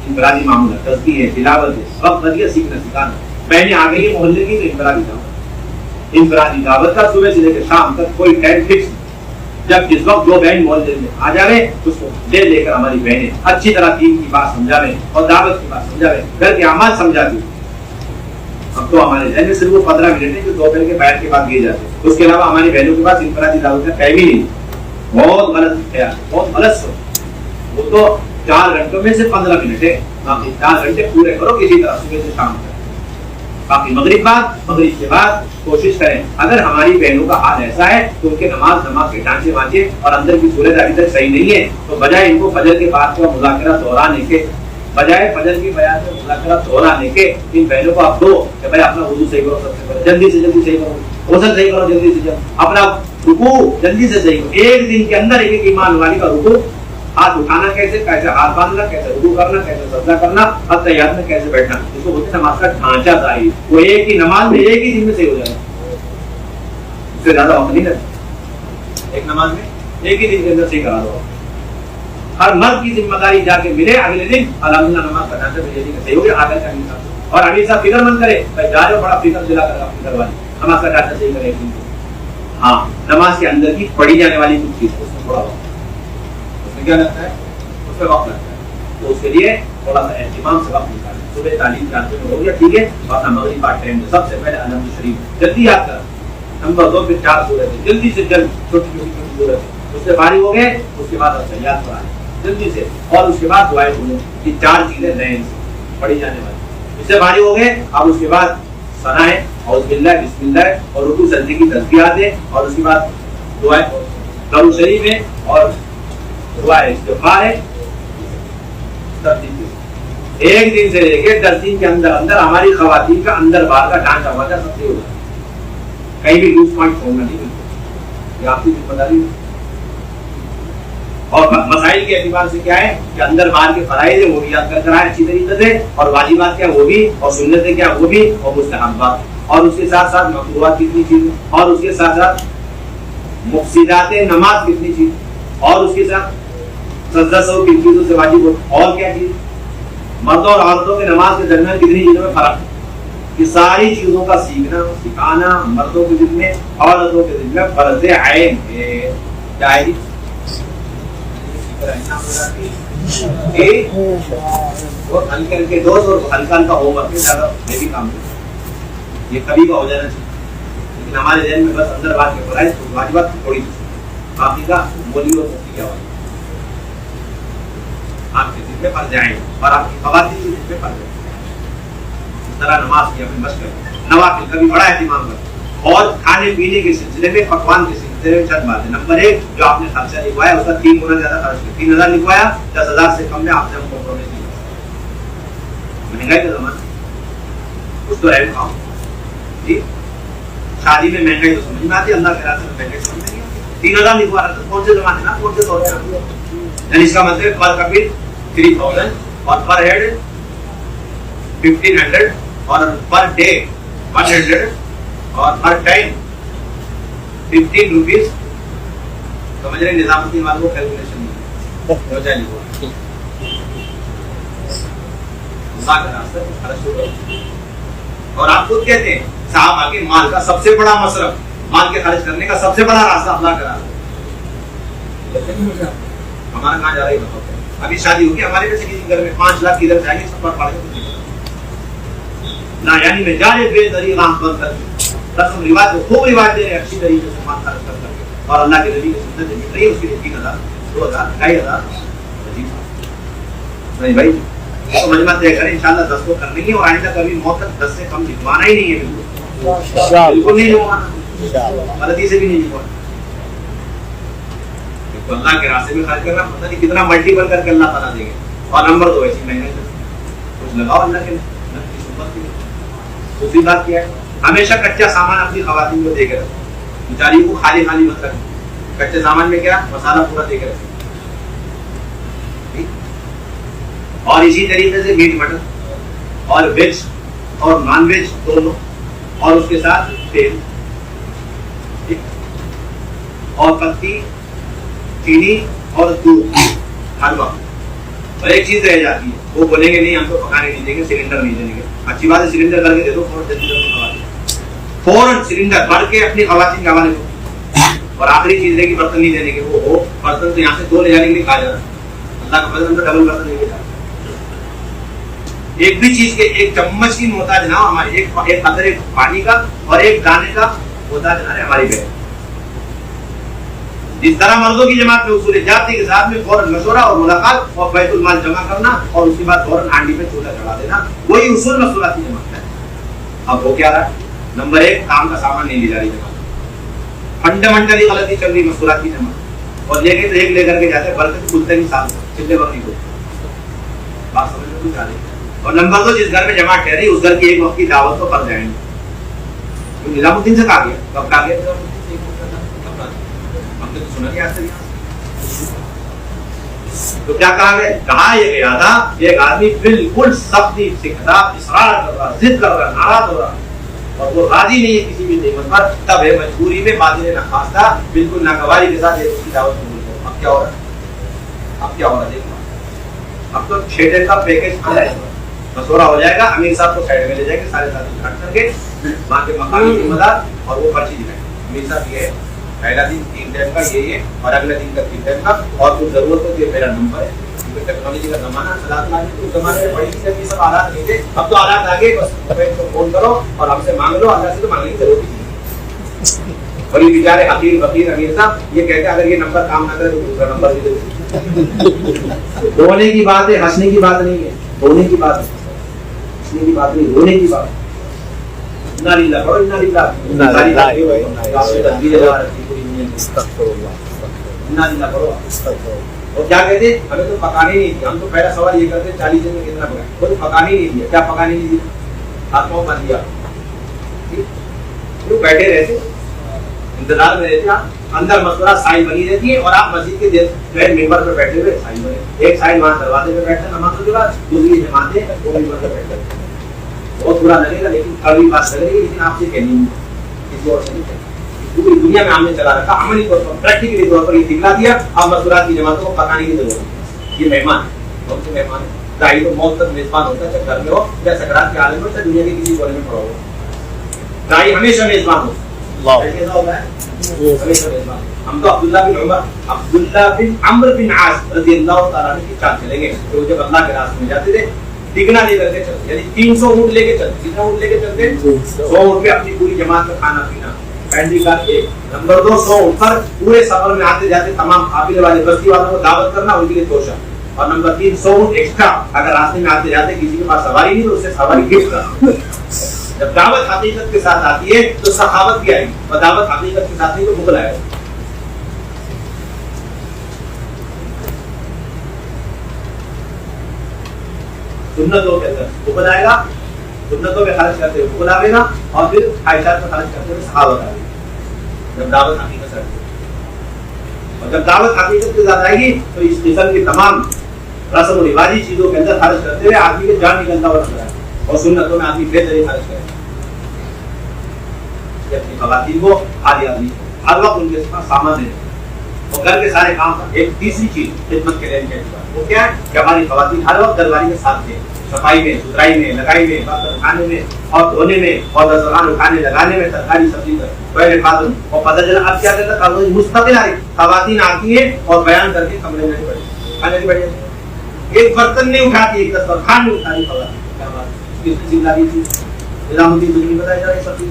انفرادی معمولات، تزکیہ ہے، تلاوت ہے، وقت بدیا سیکھنا سکھانا. بہنیں آ گئی ہے محلے کی تو انفرادی دعوت، انفرادی دعوت کا صبح سے لے کر شام تک کوئی ٹائم فکس. جب جس وقت 2 بہن محلے میں آ جاوے اس کو لے کر ہماری بہنیں اچھی طرح دین کی بات سمجھاوے اور دعوت کی بات سمجھاوے، گھر کے اعمال سمجھاتی. اب تو ہمارے ذہن میں صرف وہ 15 منٹ ہے جو دوپہر کے بیٹھ کے بعد دیے جاتے ہیں. اس کے علاوہ ہماری بہنوں کے پاس انفرادی دعوت کا ٹائم ہی نہیں. بہت غلط خیال، بہت غلط سوچ. وہ تو 4 گھنٹوں میں سے 15 منٹ ہے، باقی 4 گھنٹے پورے کرو کسی طرح صبح سے شام تک. باقی مغرب کے بعد کوشش کریں. اگر ہماری بہنوں کا حال ایسا ہے تو ان کے نماز کے ڈھانچے وانچے اور اندر کی صورت ابھی تک صحیح نہیں ہے تو بجائے ان کو فجر کے بعد کا مذاکرہ دہرانے کے، بجائے فجر کی بیان سے مذاکرہ دہرانے کے، ان بہنوں کو آپ دو کہ بھائی اپنا وضو صحیح کرو، سب سے پہلے جلدی سے جلدی صحیح کرو، غسل صحیح کرو جلدی سے جلدی، اپنا رکوع جلدی سے صحیح کرو. ایک دن کے اندر ایک ایمان والی کا رکوع ہاتھ اٹھانا کیسے، کیسے ہاتھ باندھنا، کیسے رکوع کرنا، کیسے سجدہ کرنا، اور تحیات میں کیسے بیٹھنا، اس کو بولتے ہیں نماز کا ڈھانچہ ظاہری. وہ ایک ہی نماز میں ایک ہی دن میں صحیح ہو جائے گا، اس سے زیادہ وقت نہیں لگتا. ایک نماز میں ایک ہی دن کے اندر صحیح کرا دو. ہر مرد کی ذمہ داری جا کے ملے اگلے دن الحمدللہ نماز کا ڈھانچہ ملے کہ صحیح ہو گیا. آگے کا امیر صاحب اور امیر صاحب فکر مند کرے بھائی جا رہے ہو، بڑا فکر دلا کر اپنی گھر والی نماز کا ڈھانچہ صحیح کرے. ہاں نماز کے اندر کی پڑھی جانے والی کچھ چیز اس میں تھوڑا وقت، اس میں کیا لگتا ہے، اس میں وقت لگتا ہے. تو اس کے لیے تھوڑا سا اہتمام سے وقت نکالیں. صبح تعلیم جانتے ہو گیا ٹھیک ہے، ورنہ مغرب کا ٹائم سب سے پہلے الحمد شریف جلدی یاد کر. نمبر 2 پھر 4 سورتیں جلدی سے جلد، چھوٹی چھوٹی سورتیں، اس سے فارغ ہو گئے. اس کے بعد تحیات پڑھائیں جلدی سے، اور اس کے بعد دعائیں پڑھیں. یہ 4 چیزیں نئے پڑھی جانے والی. اس سے فارغ ہو گئے. اب اس کے بعد ثنا ہے، اعوذ باللہ، بسم اللہ، اور رکوع سجدے کی تسبیحات ہے، اور اس کے بعد دعائیں درود شریف ہے، اور دعائیں استغفار ہے. ایک دن سے لے کے 10 دن کے اندر اندر ہماری خواتین کا اندر باہر کا ڈھانچہ واچا سب سے ہو جائے. کہیں بھی لوز پوائنٹ چھوڑنا نہیں ملتا، یہ آپ کی ذمہ داری ہے. اور مسائل کے اعتبار سے کیا ہے کہ اندر باہر کے فرائض ہیں وہ بھی یاد کر آئے اچھی طریقے سے، اور واجبات کیا وہ بھی، اور سنتیں کیا وہ بھی، اور مستحبات، اور اس کے ساتھ ساتھ مکروہات کتنی چیزیں، اور اس کے ساتھ ساتھ مفسدات نماز کتنی چیز، اور اس کے ساتھ سجدہ سہو کن چیزوں سے واجب ہو، اور کیا چیز، مردوں اور عورتوں کے نماز کے درمیان کتنی چیزوں میں فرق ہے. یہ ساری چیزوں کا سیکھنا سکھانا مردوں کے دل میں، عورتوں کے دل میں فرض عین ہے. کیا ہے وہ ہلکے ہلکے دوست اور ہلکا ہلکا ہوم ورک زیادہ بھی کام کرتے، یہ کبھی کا ہو جانا چاہیے. لیکن ہمارے ذہن میں بس اندر بات کے فرائض واجبات تھوڑی باقی کا بولی اور مفتی کیا ہوگا. آپ کے دل میں فرض عین اور آپ کی خواتین کے دل میں فرض ہے. اس طرح نماز کی اپنی مشق کریں، نوافل کا بھی بڑا اہتمام کریں. اور کھانے پینے کے سلسلے میں، پکوان کے سلسلے میں چند باتیں. نمبر 1 جو آپ نے خرچہ لکھوایا اس کا 3 گنا زیادہ خرچ کریں. 3000 لکھوایا، 10,000 سے کم میں آپ سے ہم کمپرومائز نہیں کرتے. مہنگائی کا زمانہ اس کو رہن کھاؤ. جی شادی میں مہنگائی تو سمجھ میں آتی ہے، اللہ کے راستے میں مہنگائی سمجھ نہیں آتی. 3000 لکھوا رہا تھا کون سے زمانے میں، کون سے دور میں. یعنی اس کا مطلب پر کپل 3000 اور پر ہیڈ 1500 اور پر ڈے 100 اور پر ٹائم 15 روپیز. سمجھ رہے نظام الدین والوں کو کیلکولیشن نہیں ہو جائے لکھو اللہ کا راستہ خرچ ہو. اور آپ خود کہتے ہیں صحابہ کے مال کا سب سے بڑا مصرف، مال کے خرچ کرنے کا سب سے بڑا راستہ اللہ کا راستہ. ہمارا کہاں جا رہا ہے؟ ابھی شادی ہوگی ہمارے میں سے کسی گھر میں 5 لاکھ ادھر جائیں گے، سب پر پڑ کے نہ یعنی میں جانے بے طریقہ ہم بند کر رسم رواج کو خوب رواج دے رہے ہیں اچھی طریقے سے مال خرچ کر کے، اور اللہ کے نبی کی سنت مل رہی ہے اس کے لیے 3000 2000 2500 نہیں بھائی تو مجمع طے کریں انشاءاللہ 10 کو کر لیں گے. اور آئندہ کبھی موت تک 10 سے کم لکھوانا ہی نہیں ہے. بالکل نہیں لکھوانا، غلطی سے بھی نہیں لکھوانا. اللہ کے راستے میں خرچ کرنا پتہ نہیں کتنا ملٹیپل کر کے اللہ تعالیٰ دیں گے. اور نمبر 2 ایسی مہنگائی کچھ لگاؤ اللہ کے لیے. دوسری بات کیا ہے، ہمیشہ کچا سامان اپنی خواتین کو دے کے رکھو. بیچاری کو خالی خالی مت رکھو. کچے سامان میں کیا مسالہ پورا دے کے رکھو. اور اسی طریقے سے میٹ مٹن اور ویج اور نان ویج دونوں، اور اس کے ساتھ تیل اور پتی چینی اور دودھ ہر وقت. اور ایک چیز رہ جاتی ہے، وہ بولیں گے نہیں ہم تو پکانے نہیں دیں گے، سلنڈر نہیں دیں گے. اچھی بات ہے سلنڈر کر کے دے دو، فوراً سلنڈر بھر کے اپنی خواتین کے حوالے دو. اور آخری چیز ہے کہ برتن نہیں دینے کے. وہ ہو برتن تو یہاں سے 2 لے جانے کے لیے کہا جا رہا ہے، اللہ کا فضل تو ڈبل برتن لے کے جا رہا ہے. ایک بھی چیز کے ایک چمچ کی محتاج نہ ہو ہماری، ایک قطرے پانی کا اور ایک دانے کا محتاج نہ رہے ہماری بہن. جس طرح مردوں کی جماعت میں اصول جاتی کے ساتھ میں فوراً مشورہ اور ملاقات اور بیت المال جمع کرنا اور اس کے بعد فوراً ہانڈی میں چولہا چڑھا دینا، وہی اصول مشورات کی جماعت ہے. اب وہ کیا رہا ہے؟ نمبر 1 کام کا سامان نہیں لے جا رہی جماعت، فنڈامنٹلی غلطی چل رہی مشورات کی جماعت. اور لے کے تو ایک لے کر کے جاتے ہیں، برکت کھلتے نہیں سال چلے وقت کو بات سمجھ میں کچھ آ رہی. اور نمبر 2 جس گھر میں جماعت ٹھہری اس گھر کی ایک وقت کی دعوت تو کر جائیں گے. نظام الدین سے کہا گیا کب کہا گیا؟ ہم نے تو سنا نہیں آج تک. تو کیا کہا گیا؟ کہا یہ گیا تھا ایک آدمی بالکل سختی سے خطاب اصرار کر رہا، ضد کر رہا، ناراض ہو رہا اور وہ راضی نہیں ہے کسی بھی نعمت پر، تب ہے مجبوری میں بادل نخواستہ بالکل ناگواری کے ساتھ اس کی دعوت قبول کرو۔ اب کیا ہو رہا ہے؟ اب کیا ہو رہا ہے دیکھو، اب تو 6 دن کا پیکج آ جائے گا، مشورہ ہو جائے گا، امیر صاحب کو سائڈ میں لے جائیں گے، سارے ساتھی کھڑ کر کے وہاں کے مقامی ذمہ دار اور وہ پرچی دکھائیں گے، امیر صاحب یہ ہے پہلا دن 3 ٹائم کا یہ ہے اور اگلا دن کا 3 ٹائم کا، اور کچھ ضرورت ہو تو یہ میرا نمبر ہے، کیونکہ ٹیکنالوجی کا زمانہ اس زمانے میں بڑی چیزیں یہ سب آلات نہیں تھے، اب تو آلات آگے، بس فون کرو اور ہم سے مانگ لو، اللہ سے تو مانگنے کی ضرورت ہی نہیں۔ اور یہ بیچارے حقیر فقیر امیر صاحب یہ کہتے ہیں اگر یہ نمبر کام نہ کرے تو دوسرا نمبر بھی دے۔ رونے کی بات ہے، ہنسنے کی بات نہیں ہے، رونے کی بات ہے، ہنسنے کی بات نہیں، رونے کی بات ہے۔ اور کیا کہتے ہیں ہمیں تو پکانے نہیں دیا، ہم تو پہلا سوال یہ کرتے 40 دن میں کتنا پکایا، وہ تو پکانے نہیں دیا، کیا پکانے نہیں دیا؟ ہاتھوں میں دیا، کیوں بیٹھے رہتے انتظار میں رہتے، آپ اندر مشورہ سائی بنی رہتی ہے اور آپ مسجد کے جو ہے ممبر پہ بیٹھے ہوئے سائی بنے، ایک سائڈ وہاں دروازے پہ بیٹھے نمازوں کے بعد، دوسری جماعتیں وہ ممبر پہ بیٹھے، بہت برا لگے گا لیکن کڑوی بات لگے گی، لیکن آپ سے کہنی نہیں، کسی اور سے نہیں کہنی، پوری دنیا میں ہم نے چلا رکھا، عملی طور پر پریکٹیکلی طور پر یہ دکھلا دیا، اب مشورات کی جماعتوں کو پکانے کی ضرورت ہے، یہ مہمان ہے، بہت سے مہمان ہے، داعی تو موت تک میزبان ہوتا ہے، چاہے گھر میں ہو یا سکرات کے عالم میں ہو، چاہے دنیا کے کسی کونے میں پڑا ہو، داعی ہمیشہ میزبان ہو، ایسا ہوتا ہے ہمیشہ میزبان۔ ہم تو عبداللہ بن عمرو بن عاص رضی اللہ تعالیٰ عنہ کی چال چلیں گے، تو جب اللہ کے راستے میں جاتے تھے ٹکنا لے کر کے چلتے، یعنی 300 اونٹ لے کے چلتے، کتنا اونٹ لے کے چلتے؟ 100 اونٹ پہ اپنی پوری جماعت کا کھانا پینا، پینڈی کا ایک نمبر 2 100 اونٹ پر پورے سفر میں آتے جاتے تمام قافلے والے بستی والوں کو دعوت کرنا، ان کے لیے توشہ، اور نمبر 3 100 اونٹ ایکسٹرا، اگر راستے میں آتے جاتے کسی کے پاس سواری نہیں تو اسے سواری گفٹ کرنا۔ جب دعوت حقیقت کے ساتھ آتی ہے تو سخاوت بھی آئے گی، اور دعوت حقیقت کے ساتھ نہیں تو بخل آئے گا۔ سنتوں کے اندر بخل آئے گا، سنتوں پہ خرچ کرتے ہوئے بخل آئے گا، اور پھر خواہشات پہ خرچ کرتے ہوئے سخاوت آئے گی جب دعوت حقیقت سے آئے گی۔ اور جب دعوت حقیقت کے ساتھ آئے گی تو اس قسم کی تمام رسم و رواجی چیزوں کے اندر خرچ کرتے ہوئے آدمی کے جان نکلتا ہوا نظر آئے، اور سنتوں میں آدمی بے دری خرچ کرے، اپنی خواتین کو خالی آدمی ہر وقت ان کے پاس سامان دے، اور گھر کے سارے کام کا ایک تیسری چیز خدمت کے لیے وہ کیا ہے کہ ہماری خواتین ہر وقت گھرواری کے ساتھ دیں، صفائی میں، ستھرائی میں، لگائی میں، برتن کھانے میں اور دھونے میں، اور دسترخوان اٹھانے لگانے میں، ترکاری سبزی میں، پہلے خاتون اور پتہ چلا اب کیا کرتا ہے مستقل آئی خواتین آتی ہیں اور بیان کر کے کمرے میں کھانے کی بڑھیا ایک برتن نہیں اٹھاتی، ایک دسترخوان نہیں اٹھاتی خواتین، کیا بات اس کی ذمہ داری تھی، نظام الدین دنیا بتایا جا رہا ہے سب چیز۔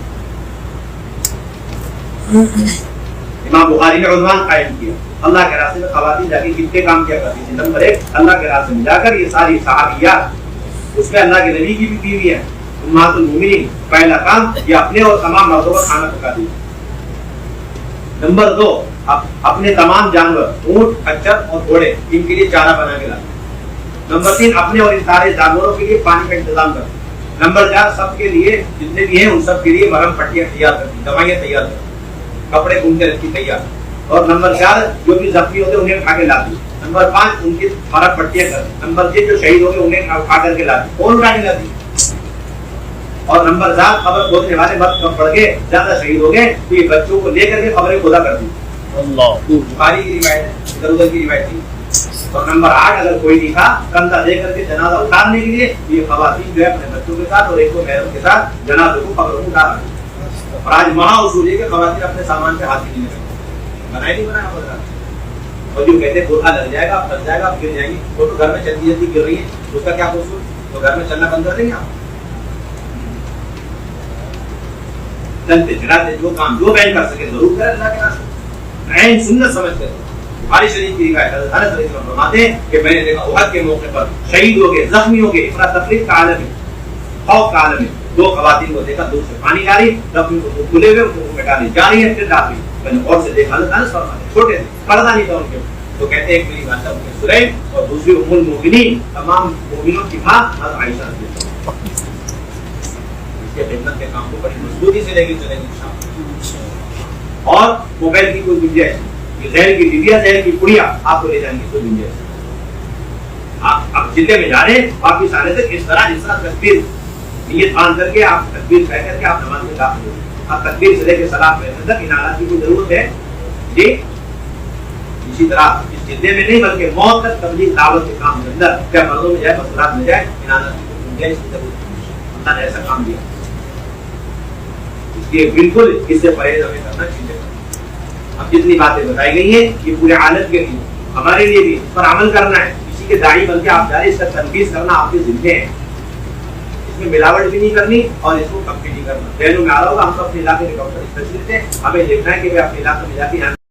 امام بخاری نے عنوان قائم کیا اللہ کے راستے میں خواتین جا کے کتنے کام کیا کرتی تھی۔ نمبر 1 اللہ کے راستے میں جا کر یہ ساری صحابیات، اس میں اللہ کے نبی کی بھی بیوی ہے امہات المومنین، پہلا کام یہ اپنے اور تمام مردوں کا کھانا پکاتی ہے۔ نمبر 2 اپنے تمام جانور اونٹ، خچر اور گھوڑے ان کے لیے چارہ بنا کے لاتے۔ نمبر 3 اپنے اور ان سارے جانوروں کے لیے پانی کا انتظام کرتے۔ نمبر 4 سب کے لیے جتنے بھی ہیں ان سب کے لیے مرہم پٹیاں تیار کرتی، دوائیاں تیار کرتی، کپڑے گھوم کے رکھتی تیار، اور نمبر 4 جو بھی زخمی ہوتے انہیں اٹھا کے لاتی۔ نمبر 5 ان کی مرہم پٹیاں کرتی۔ نمبر 6 جو شہید ہو گئے انہیں اٹھا کر کے لاتی، کون اٹھا کے لاتی؟ اور نمبر 7 قبر کھودنے والے وقت کم پڑ گئے، زیادہ شہید ہو گئے تو یہ بچوں کو لے کر کے قبریں کھودا کرتی۔ بخاری کی روایت ہے، ادھر ادھر کی روایت تھی۔ اور نمبر 8 اگر کوئی نہیں تھا کندھا دے کر کے جنازہ اتارنے کے لیے یہ خواتین جو ہے اپنے بچوں کے ساتھ اور ایک دو محرم کے ساتھ جنازے کو قبر کو اتار رہی۔ اور آج مہا اصول ہے کہ خواتین اپنے سامان پہ ہاتھ ہی نہیں لگاتی، بنایا نہیں بنایا ہوگا، اور جو کہتے ہیں برقع لگ جائے گا، پھنس جائے گا، گر جائیں گی، وہ تو گھر میں چلتی جلدی گر رہی ہے، اس کا کیا قصور؟ تو گھر میں چلنا بند کر دیں گے آپ، چلتے چلاتے جو کام جو بیان کر سکے ضرور کریں اللہ کے راستے، عین سنت سمجھ کر۔ بخاری شریف کی روایت حضرت انس رضی اللہ عنہ فرماتے ہیں کہ میں نے دیکھا احد کے موقع پر شہید ہو گئے، زخمی ہو گئے، افراد تفریق کا عالم ہے، خوف کا عالم ہے، 2 خواتین کو دیکھا دودھ سے پانی لا رہی، زخمی کو کھلے ہوئے ان کو مٹا لی جا رہی ہے، پھر ڈال رہی، میں نے غور سے دیکھا، حضرت انس فرماتے ہیں چھوٹے تھے، پردہ نہیں تھا ان کے، تو کہتے ہیں ایک میری والدہ ام سلیم اور دوسری ام المؤمنین، تمام مومنوں کی ماں حضرت عائشہ رضی اللہ عنہا، اس کے خدمت کے کام کو بڑی مضبوطی سے لے کے چلیں گے انشاءاللہ۔ اور موبائل کی کوئی گنجائش، غیر کی بیویاں، غیر کی کڑیاں آپ کو لے جانے کی کوئی گنجائش، جتنے میں جا رہے ہیں واپس آنے تک اس طرح تکبیر نیت باندھ کر کے آپ تکبیر کہہ کر کے آپ نماز میں داخل ہو. اب تکبیر سے لے کے سلام پڑھنے تک ان حالات کی کوئی ضرورت ہے جی. اسی طرح اس جدے میں نہیں بلکہ موت تک تبلیغ دعوت کے کام کے اندر کیا مردوں میں جائے مسئلات میں جائے ان حالات کی گنجائش کی ضرورت ہے. اللہ نے ایسا کام دیا اس لیے بالکل اس سے پرہیز ہمیں کرنا چاہیے. اب جتنی باتیں بتائی گئی ہیں یہ پورے عالم کے لیے ہمارے لیے بھی اس پر عمل کرنا ہے. کسی کے داعی بن کے آپ جا رہے اس کا تنقید کرنا آپ کے ذمے ہے. اس میں ملاوٹ بھی نہیں کرنی اور اس کو کم بھی نہیں کرنا. ذہنوں میں آ رہا ہوگا ہم تو اپنے علاقے کے ڈاکٹر اسپیشلسٹ ہیں, ہمیں دیکھنا ہے کہ اپنے علاقے میں جا کے